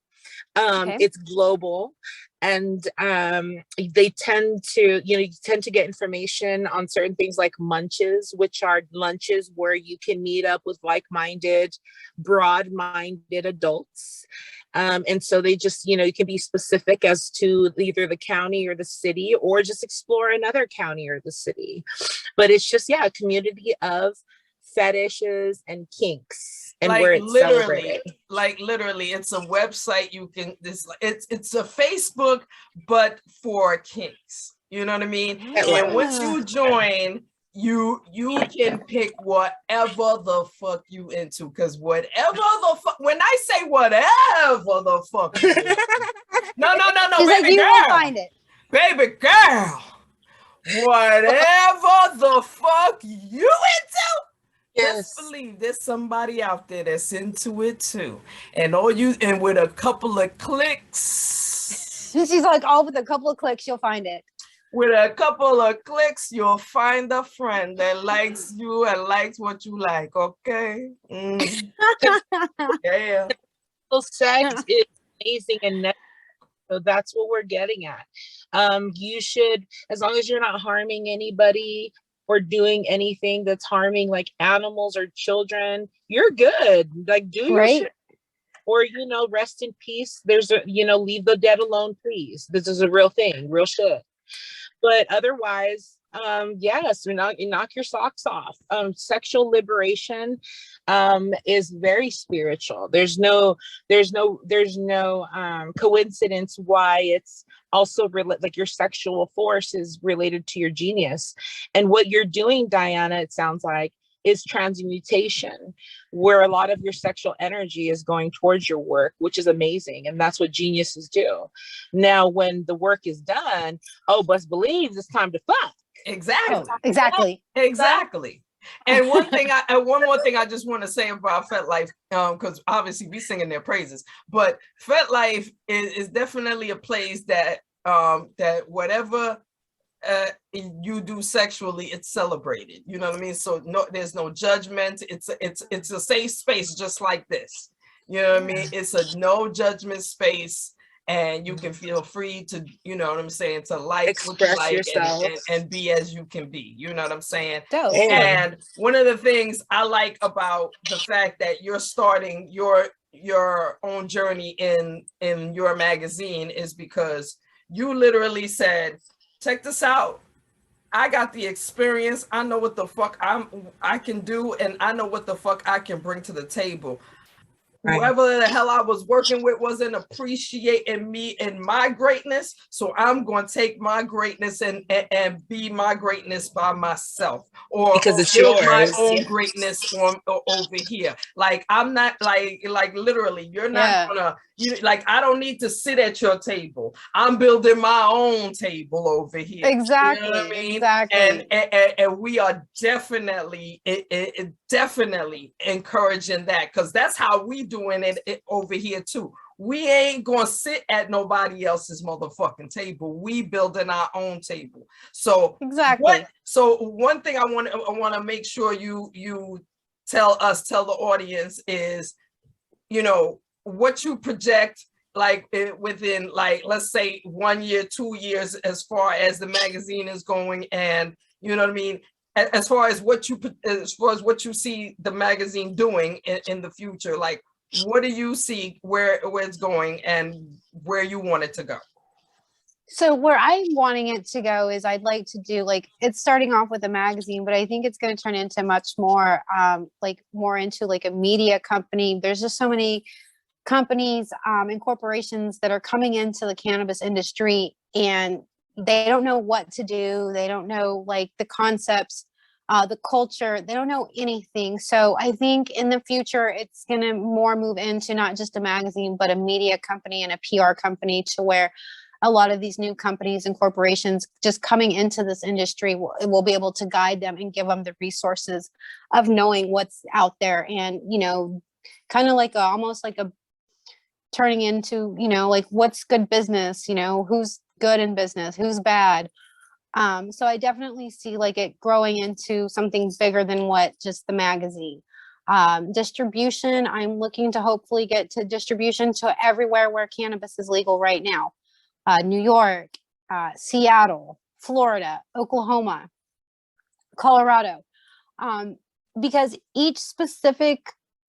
Okay. It's global, and they tend to, you tend to get information on certain things like munches, which are lunches where you can meet up with like-minded, broad-minded adults. And so they just, you can be specific as to either the county or the city, or just explore another county or the city. But it's just, a community of fetishes and kinks. And where it's celebrated. Literally, it's a website. You can it's a Facebook, but for kinks. You know what I mean? And once you join, you can pick whatever the fuck you into. Because whatever the fuck, when I say whatever the fuck, no, she's baby like, you girl, will find it, baby girl, whatever the fuck you into. Yes. Just believe there's somebody out there that's into it too. And with a couple of clicks. She's like, with a couple of clicks, you'll find it. With a couple of clicks, you'll find a friend that likes you and likes what you like, okay? Yeah. Sex is amazing and so that's what we're getting at. You should, as long as you're not harming anybody or doing anything that's harming like animals or children, you're good. Like, do your shit. Or, rest in peace. There's leave the dead alone, please. This is a real thing, real shit. But otherwise, yes, knock your socks off. Sexual liberation is very spiritual. There's no coincidence why it's also like your sexual force is related to your genius. And what you're doing, Diana, it sounds like, is transmutation, where a lot of your sexual energy is going towards your work, which is amazing. And that's what geniuses do. Now, when the work is done, best believe it's time to fuck. Exactly. And one more thing I just want to say about FetLife, because obviously we singing their praises, but FetLife is definitely a place that that whatever you do sexually, it's celebrated. You know what I mean? So there's no judgment. It's a safe space, just like this. You know what I mean? It's a no judgment space. And you can feel free to, you know what I'm saying, to like express what you like yourself and be as you can be. You know what I'm saying? Dope. And one of the things I like about the fact that you're starting your own journey in your magazine is because you literally said, check this out. I got the experience. I know what the fuck I can do, and I know what the fuck I can bring to the table. Right. Whoever the hell I was working with wasn't appreciating me and my greatness. So I'm going to take my greatness and be my greatness by myself, or because it's yours. My own greatness over here. Like, I'm not like literally, you're not gonna, I don't need to sit at your table. I'm building my own table over here. Exactly. You know what I mean? Exactly. And we are definitely encouraging that, because that's how we doing it over here too. We ain't gonna sit at nobody else's motherfucking table. We building our own table. So exactly. So one thing I want to make sure you tell the audience is, what you project, like within, like, let's say 1 year, 2 years, as far as the magazine is going, and you know what I mean, as far as what you see the magazine doing in the future. Like, what do you see where it's going and where you want it to go? So where I'm wanting it to go is I'd like to do like, it's starting off with a magazine, but I think it's going to turn into much more, like more into like a media company. There's just so many companies and corporations that are coming into the cannabis industry, and they don't know what to do. They don't know like the concepts, the culture. They don't know anything. So I think in the future, it's going to more move into not just a magazine, but a media company and a PR company, to where a lot of these new companies and corporations just coming into this industry will be able to guide them and give them the resources of knowing what's out there, and, you know, kind of like almost like a turning into, you know, like what's good business, you know, who's good in business, who's bad. So I definitely see like it growing into something bigger than what just the magazine. Distribution, I'm looking to hopefully get to distribution to everywhere where cannabis is legal right now. New York, Seattle, Florida, Oklahoma, Colorado, because each specific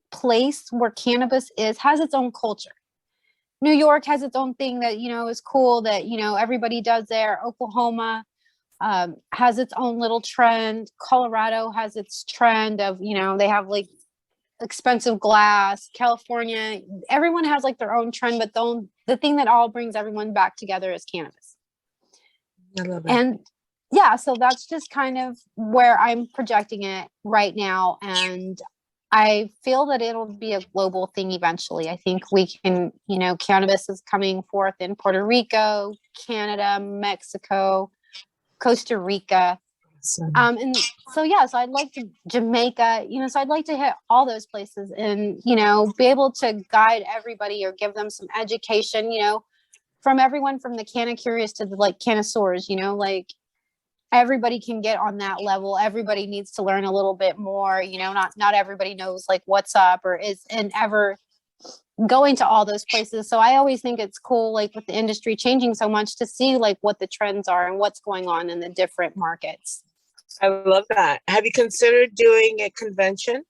place where cannabis is has its own culture. New York has its own thing that, you know, is cool that, you know, everybody does there. Oklahoma has its own little trend. Colorado has its trend of, you know, they have like expensive glass. California, everyone has like their own trend, but the thing that all brings everyone back together is cannabis. I love it. And yeah, so that's just kind of where I'm projecting it right now. And I feel that it'll be a global thing eventually. I think we can, you know, cannabis is coming forth in Puerto Rico, Canada, Mexico, Costa Rica. And so, yeah, so I'd like to Jamaica, you know, so I'd like to hit all those places and, you know, be able to guide everybody or give them some education, you know, from everyone from the canna curious to the like connoisseurs, you know, like everybody can get on that level. Everybody needs to learn a little bit more, you know, not everybody knows like what's up or is and ever going to all those places. So I always think it's cool, like with the industry changing so much, to see like what the trends are and what's going on in the different markets. I love that. Have you considered doing a convention?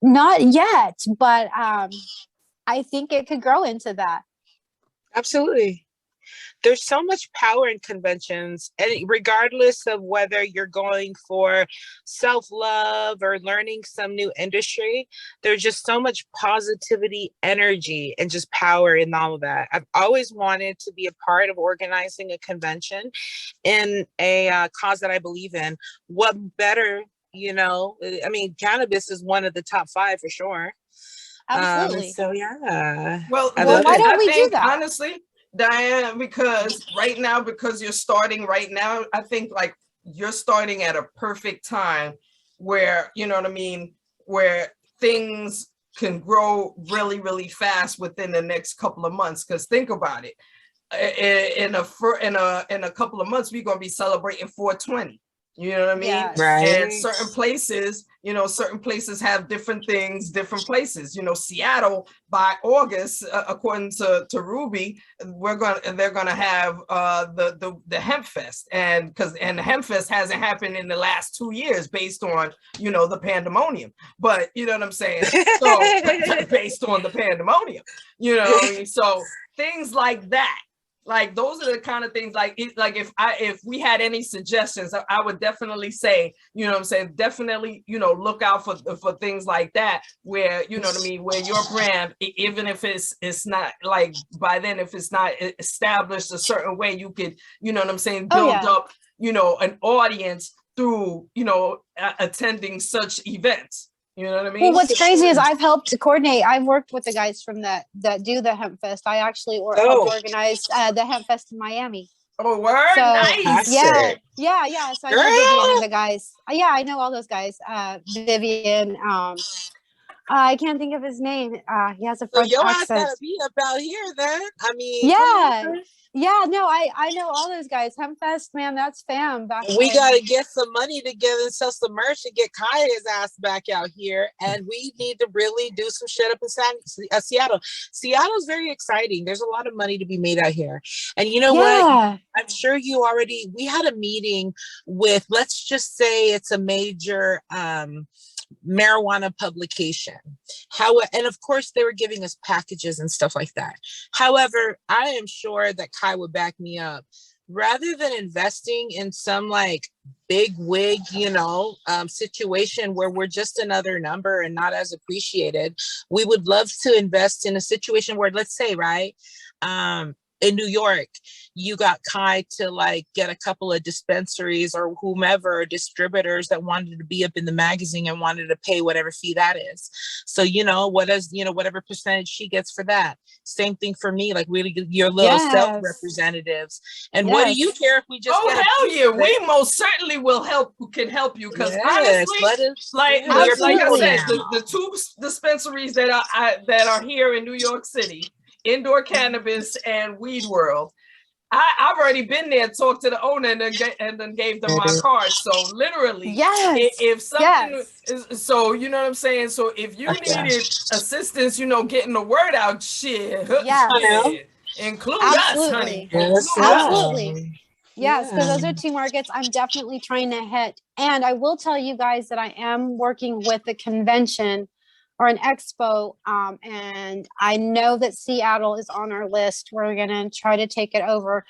Not yet, but I think it could grow into that. Absolutely. There's so much power in conventions, and regardless of whether you're going for self-love or learning some new industry, there's just so much positivity, energy, and just power in all of that. I've always wanted to be a part of organizing a convention in a cause that I believe in. What better, you know, I mean, cannabis is one of the top 5 for sure. Absolutely. So yeah. Well, why don't we do that? Honestly, Diane, because right now, because you're starting right now, I think like you're starting at a perfect time where, you know what I mean, where things can grow really, really fast within the next couple of months. Because think about it, in a couple of months, we're gonna be celebrating 420. You know what I mean? Yes. Right. And certain places, you know, certain places have different things, different places. You know, Seattle by August, according to Ruby, they're gonna have the Hemp Fest, and the Hemp Fest hasn't happened in the last 2 years based on, you know, the pandemonium. But you know what I'm saying? So based on the pandemonium, you know what I mean? So things like that. Like those are the kind of things like if we had any suggestions, I would definitely say, you know what I'm saying, definitely, you know, look out for things like that where, you know what I mean, where your brand, even if it's not like by then, if it's not established a certain way, you could, you know what I'm saying, build up, you know, an audience through, you know, attending such events. You know what I mean? Well, what's crazy is I've helped to coordinate. I've worked with the guys from that do the Hemp Fest. I actually helped organize the Hemp Fest in Miami. Oh, word! So, Nice. Yeah. So I know Vivian and the guys. Yeah, I know all those guys. Vivian. I can't think of his name. He has a French accent. Gotta be about here then. I mean, yeah, no, I know all those guys. Hempfest, man, that's fam. We gotta get some money together and sell some merch and get Kaya's ass back out here. And we need to really do some shit up in Seattle. Seattle's very exciting. There's a lot of money to be made out here. And you know what? I'm sure we had a meeting with, let's just say it's a major marijuana publication. And of course they were giving us packages and stuff like that. However, I am sure that Kai would back me up. Rather than investing in some like big wig, situation where we're just another number and not as appreciated, we would love to invest in a situation where, let's say, right, in New York, you got Kai to like get a couple of dispensaries or whomever, distributors that wanted to be up in the magazine and wanted to pay whatever fee that is. So, whatever percentage she gets for that. Same thing for me, like really your little sales representatives. And what do you care if we just hell yeah, we most certainly will help, can help you. Because honestly, like I said, the two dispensaries that are here in New York City, Indoor Cannabis and Weed World, I've already been there, talked to the owner, and then gave them my card. So literally, if something is, so you know what I'm saying. So if you needed assistance, getting the word out, shit, include us, honey. Absolutely. Yes, because those are two markets I'm definitely trying to hit. And I will tell you guys that I am working with a convention or an expo, and I know that Seattle is on our list. We're gonna try to take it over.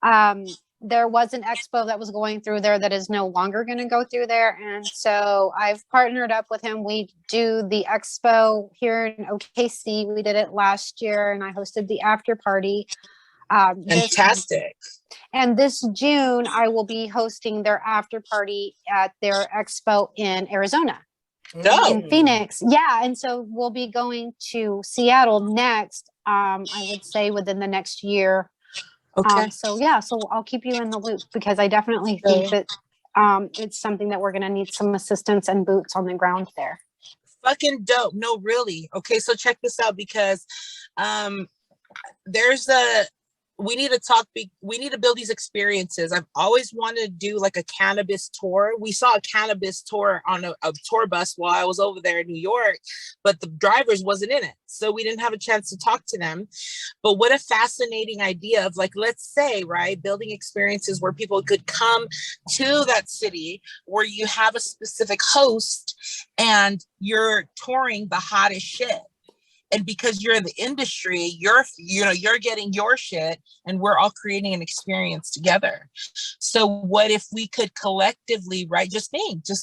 There was an expo that was going through there that is no longer going to go through there, and so I've partnered up with him. We do the expo here in OKC. We did it last year, and I hosted the after party. Fantastic. And this June, I will be hosting their after party at their expo in Arizona. In Phoenix. Yeah. And so we'll be going to Seattle next, I would say within the next year. Okay. So I'll keep you in the loop, because I definitely think that it's something that we're going to need some assistance and boots on the ground there. Fucking dope. No, really. Okay. So check this out, because we need to talk. We need to build these experiences. I've always wanted to do like a cannabis tour. We saw a cannabis tour on a tour bus while I was over there in New York, but the drivers wasn't in it. So we didn't have a chance to talk to them. But what a fascinating idea of, like, let's say, right, building experiences where people could come to that city where you have a specific host and you're touring the hottest shit. And because you're in the industry, you're getting your shit, and we're all creating an experience together. So what if we could collectively, right, just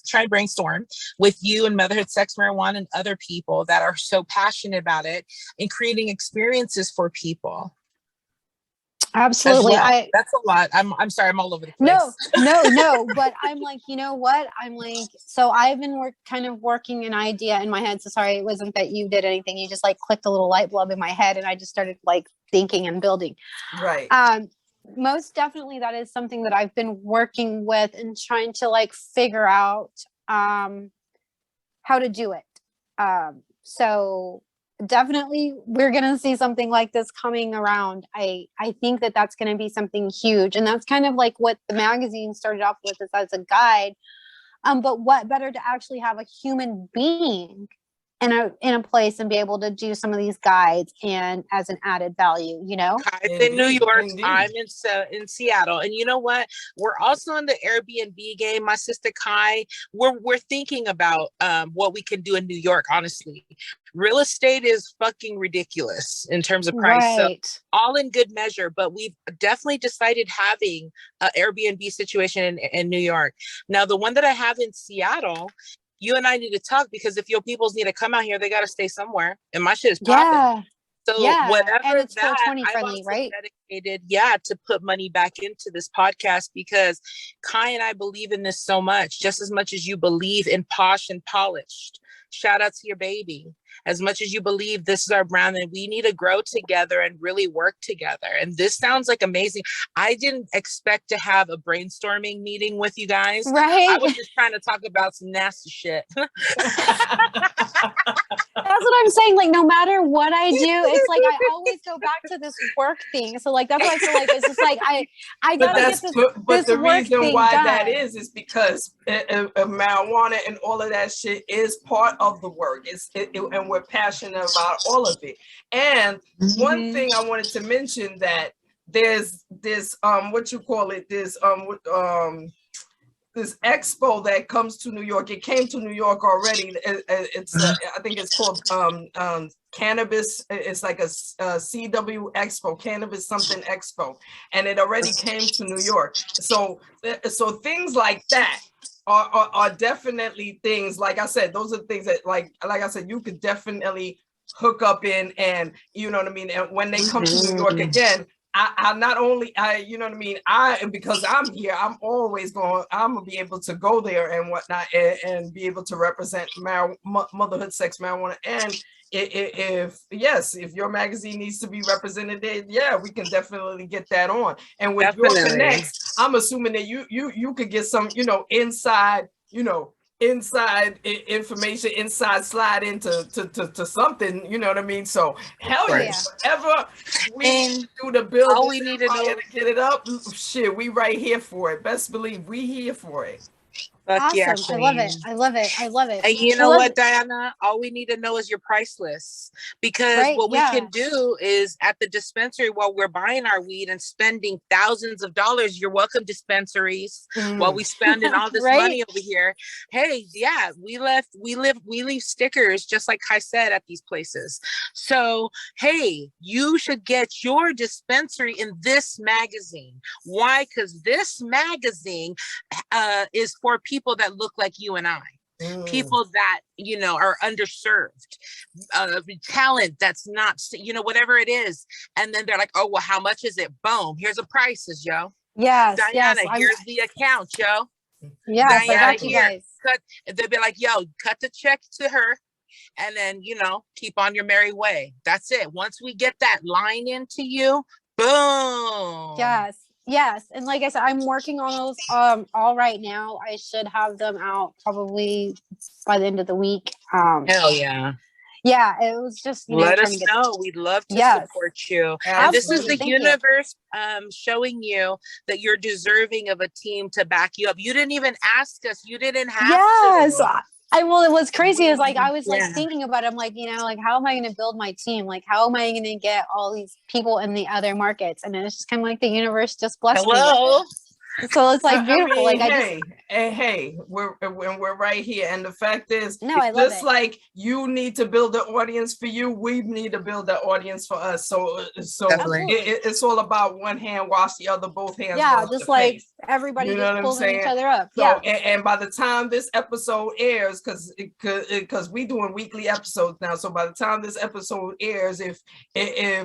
try to brainstorm with you and Motherhood Sex Marijuana and other people that are so passionate about it, and creating experiences for people. Absolutely. Well. That's a lot. I'm sorry, I'm all over the place. No. But I'm like, you know what? I'm like, so I've been working an idea in my head. So sorry, it wasn't that you did anything. You just like clicked a little light bulb in my head, and I just started like thinking and building. Right. Most definitely that is something that I've been working with and trying to like figure out how to do it. So definitely we're going to see something like this coming around. I think that that's going to be something huge, and that's kind of like what the magazine started off with, is as a guide, but what better to actually have a human being in a place and be able to do some of these guides and as an added value, It's in New York. Indeed. I'm in Seattle, and you know what? We're also in the Airbnb game. My sister Kai, we're thinking about what we can do in New York. Honestly, real estate is fucking ridiculous in terms of price. Right. So all in good measure, but we've definitely decided having an Airbnb situation in New York. Now, the one that I have in Seattle, you and I need to talk, because if your peoples need to come out here, they got to stay somewhere, and my shit is popping. So whatever, and it's that, 420 friendly, right? Dedicated, to put money back into this podcast, because Kai and I believe in this so much, just as much as you believe in posh and polished. Shout out to your baby. As much as you believe this is our brand, and we need to grow together and really work together. And this sounds like amazing. I didn't expect to have a brainstorming meeting with you guys. Right. I was just trying to talk about some nasty shit. That's what I'm saying. Like, no matter what I do, it's like I always go back to this work thing. So like that's why I feel like it's just like I gotta get this. But the reason why done. that is because marijuana and all of that shit is part of the work. And we're passionate about all of it. And one thing I wanted to mention, that there's what you call it, this expo that comes to New York. It came to New York already. It's I think it's called cannabis. It's like a CW Expo, cannabis something expo, and it already came to New York. So things like that are definitely things. Like I said, those are things that like I said, you could definitely hook up in, and you know what I mean. And when they come to New York again, I not only you know what I mean, because I'm here, I'm gonna be able to go there and whatnot, and be able to represent Motherhood Sex Marijuana. And if your magazine needs to be represented there, yeah, we can definitely get that on. And with your connects, I'm assuming that you could get some, inside information, inside slide into to something, you know what I mean? So hell yeah, whatever we do to build all we need to know to get it up, shit, we right here for it. Best believe we here for it. Awesome. Yeah, I love it. I love it. I love it. And you know what, Diana? All we need to know is your price list. Because what we can do is at the dispensary while we're buying our weed and spending thousands of dollars, you're welcome, dispensaries, while we spending all this money over here. Hey, yeah, we leave stickers, just like Kai said, at these places. So, hey, you should get your dispensary in this magazine. Why? Because this magazine is for people that look like you and I, people that, are underserved, talent that's not, whatever it is. And then they're like, oh, well, how much is it? Boom. Here's the prices, yo. Yes. Diana, here's the account, yo. Yes, Diana, I got you guys. They'll be like, yo, cut the check to her. And then, keep on your merry way. That's it. Once we get that line into you, boom. Yes. And like I said, I'm working on those all right now. I should have them out probably by the end of the week. Hell yeah. Yeah, it was just let us know. We'd love to support you. And this is the universe showing you that you're deserving of a team to back you up. You didn't even ask us. You didn't have to. Well, it was crazy. Is like I was thinking about it. I'm like, how am I going to build my team? Like, how am I going to get all these people in the other markets? And it's just kind of like the universe just blessed me with it. So it's like beautiful. We're right here, and the fact is, just like you need to build an audience for you, we need to build an audience for us. So it's all about one hand wash the other, both hands. Yeah, just like everybody just pulling each other up. So, and by the time this episode airs, because we doing weekly episodes now, so by the time this episode airs, if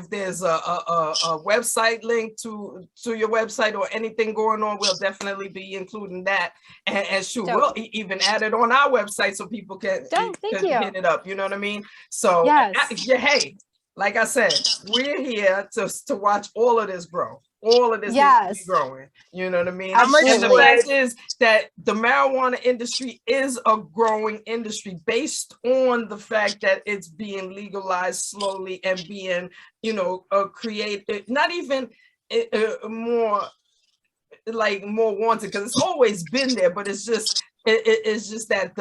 there's a website link to your website or anything going on, we'll definitely be including that, and shoot, we'll even add it on our website so people can hit it up. You know what I mean? So hey, like I said, we're here to watch all of this grow. All of this is growing. You know what I mean? And the fact is that the marijuana industry is a growing industry based on the fact that it's being legalized slowly and being, created, not even more wanted, because it's always been there, but it's just that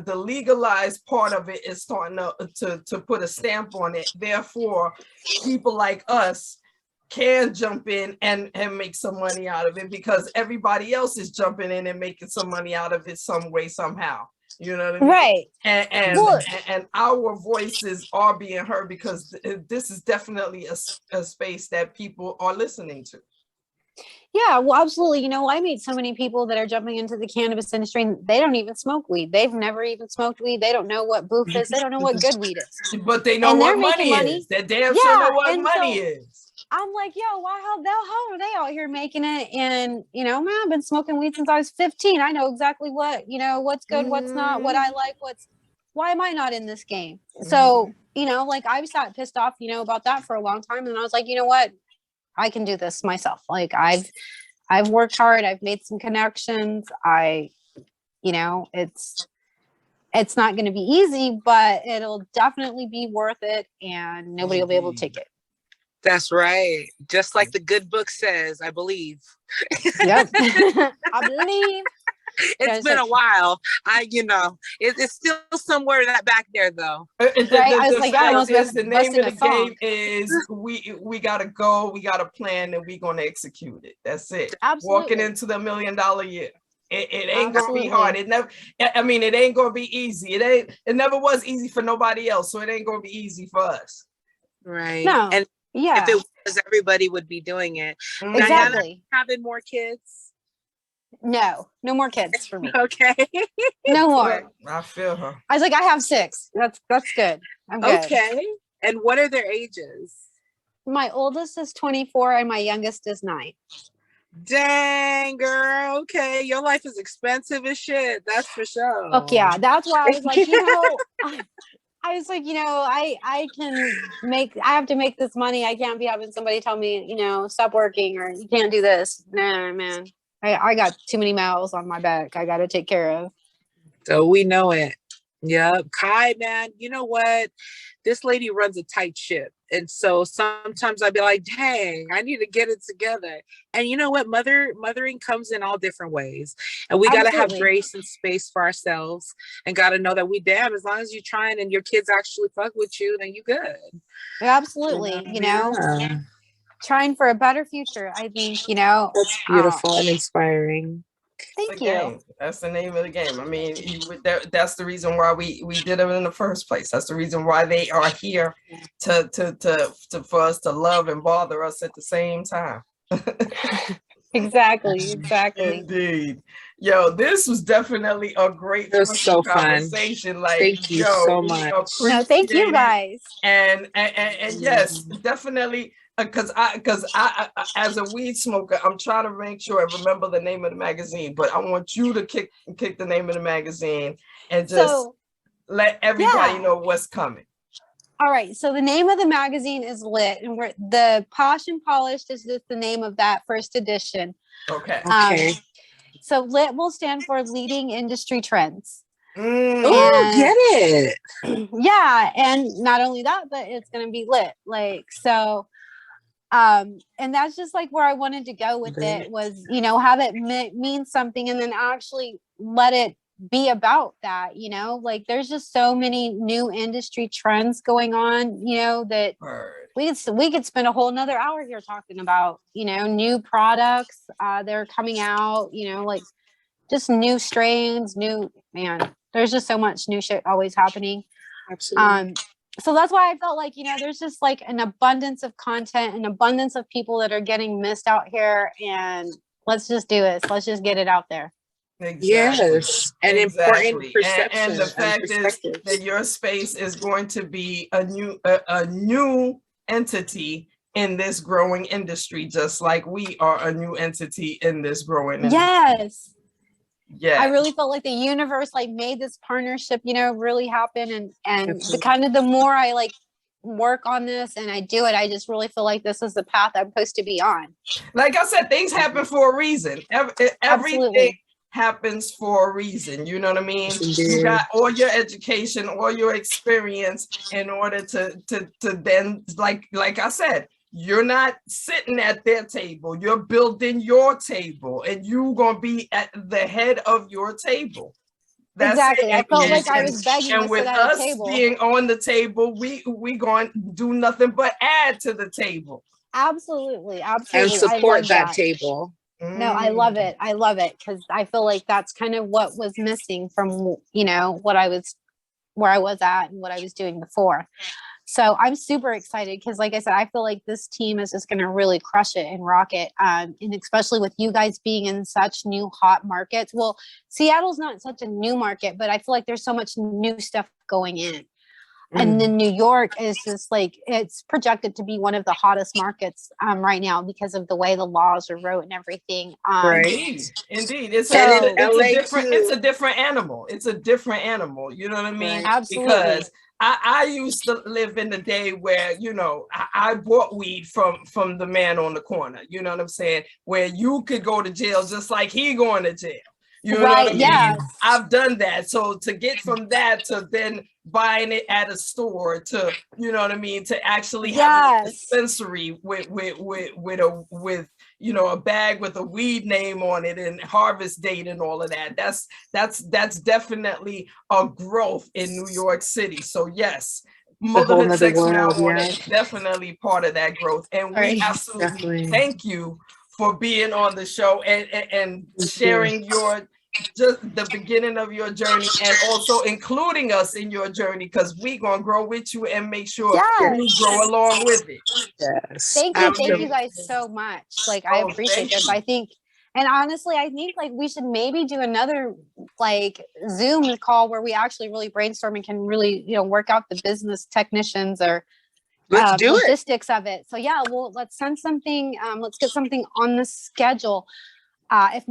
the legalized part of it is starting to put a stamp on it. Therefore, people like us can jump in and make some money out of it, because everybody else is jumping in and making some money out of it some way, somehow. You know what I mean? Right. And our voices are being heard, because this is definitely a space that people are listening to. Yeah, well, absolutely. I meet so many people that are jumping into the cannabis industry, and they don't even smoke weed. They've never even smoked weed. They don't know what boof is. They don't know what good weed is. But they know what money is. They damn sure know what money is. I'm like, yo, how are they out here making it? And, man, I've been smoking weed since I was 15. I know exactly what's good, what's not, what I like, why am I not in this game? So, I sat pissed off, about that for a long time. And I was like, you know what? I can do this myself. Like I've worked hard. I've made some connections. It's not going to be easy, but it'll definitely be worth it, and nobody will be able to take it. That's right. Just like the good book says, I believe. Yep. I believe. It's been a while. It's still somewhere that back there though. The name of the game is we gotta go, we got a plan, and we gonna execute it. That's it. Absolutely. Walking into the $1 million year. It ain't gonna be hard. It never. I mean, it ain't gonna be easy. It never was easy for nobody else, so it ain't gonna be easy for us. Right. No. And yeah, if it was, everybody would be doing it. Exactly. Diana, having more kids? No more kids for me. Okay. No more. I feel her. I was like, I have 6. That's good. I'm good. Okay. And what are their ages? My oldest is 24 and my youngest is 9. Dang, girl. Okay. Your life is expensive as shit. That's for sure. Fuck yeah. That's why I was like, I was like, I have to make this money. I can't be having somebody tell me, stop working or you can't do this. Nah, man. I got too many mouths on my back. I got to take care of. So we know it. Yep. Kai, man, you know what? This lady runs a tight ship. And so sometimes I'd be like, dang, I need to get it together. And you know what? Mothering comes in all different ways. And we got to have grace and space for ourselves and got to know that as long as you're trying and your kids actually fuck with you, then you good. Absolutely. Trying for a better future. I think, That's beautiful and inspiring. Thank you. Game. That's the name of the game. I mean, that's the reason why we did it in the first place. That's the reason why they are here to for us to love and bother us at the same time. Exactly. Indeed. Yo, this was definitely a great conversation. Fun. Like, thank you so much. No, thank you guys. And yes, definitely. Because I as a weed smoker, I'm trying to make sure I remember the name of the magazine, but I want you to kick the name of the magazine and just let everybody know what's coming. All right. So the name of the magazine is Lit, and the Posh and Polished is just the name of that first edition. Okay. So Lit will stand for Leading Industry Trends. Oh, get it. Yeah, and not only that, but it's going to be lit. Like, so. And that's just like where I wanted to go with it was, have it mean something and then actually let it be about that, like there's just so many new industry trends going on, that we could spend a whole nother hour here talking about, new products, they're coming out, like just new strains, there's just so much new shit always happening. Absolutely. So that's why I felt like, there's just like an abundance of content, an abundance of people that are getting missed out here. And let's just do this. Let's just get it out there. Exactly. Yes. And important perception. And the fact is that your space is going to be a new entity in this growing industry, just like we are a new entity in this growing industry. Yes. Yeah, I really felt like the universe like made this partnership, really happen. And the more I like work on this and I do it, I just really feel like this is the path I'm supposed to be on. Like I said, things happen for a reason. Everything happens for a reason. You know what I mean? You got all your education, all your experience in order to then, like I said, you're not sitting at their table. You're building your table, and you're gonna be at the head of your table. That's exactly. I felt like I was begging and to with sit at us a table. being on the table, we going to do nothing but add to the table. Absolutely. And support that table. No, I love it. I love it because I feel like that's kind of what was missing from where I was at and what I was doing before. So I'm super excited because, like I said, I feel like this team is just going to really crush it and rock it. And especially with you guys being in such new hot markets. Well, Seattle's not such a new market, but I feel like there's so much new stuff going in. And then New York is just like, it's projected to be one of the hottest markets right now because of the way the laws are wrote and everything. Indeed. It's a different animal. It's a different animal. You know what I mean? Right. Absolutely. Because I used to live in the day where, I bought weed from the man on the corner. You know what I'm saying? Where you could go to jail just like he going to jail. You know what I mean? Yes. I've done that. So to get from that to then buying it at a store to, to actually have a dispensary with a bag with a weed name on it and harvest date and all of that. That's definitely a growth in New York City. So yes, Motherhood Sex Marijuana is definitely part of that growth. And we absolutely thank you for being on the show and sharing just the beginning of your journey, and also including us in your journey, because we're gonna grow with you and make sure we grow along with it. Yes. Thank you guys so much. Like, I appreciate this. I think, and honestly, I think like we should maybe do another like Zoom call where we actually really brainstorm and can really, you know, work out the business technicians or logistics of it. So yeah, well, let's send something. Let's get something on the schedule. If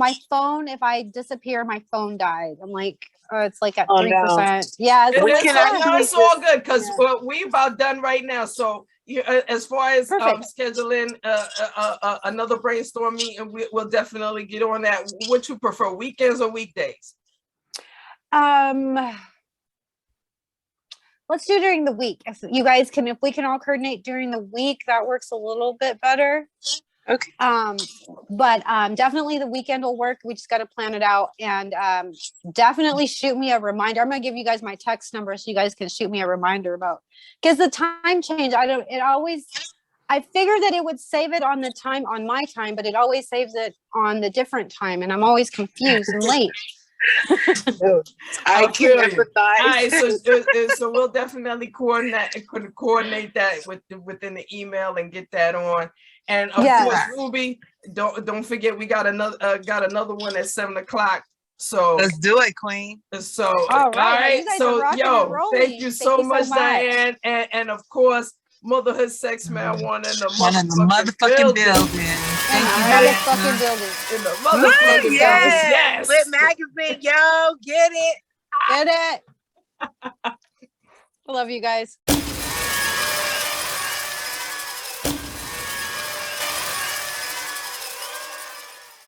I disappear, my phone died. I'm like, it's like at 3%. No. Yeah, it's all good because we about done right now. So as far as scheduling another brainstorm meeting, we'll definitely get on that. What you prefer, weekends or weekdays? Let's do during the week. If we can all coordinate during the week, that works a little bit better. Okay. But definitely the weekend will work. We just got to plan it out, and definitely shoot me a reminder. I'm gonna give you guys my text number so you guys can shoot me a reminder about, because the time change. I figured that it would save it on my time, but it always saves it on the different time, and I'm always confused and late. I can empathize. All right, so we'll definitely coordinate that within the email and get that on. And of course, Ruby, don't forget we got another one at 7:00. So let's do it, Queen. So all right. So thank you so much, Diane, and of course, Motherhood Sex Marijuana in the motherfucking building. Thank you, motherfucking building. In the motherfucking building. Yes. Lit magazine, yo, get it. Get it. I love you guys.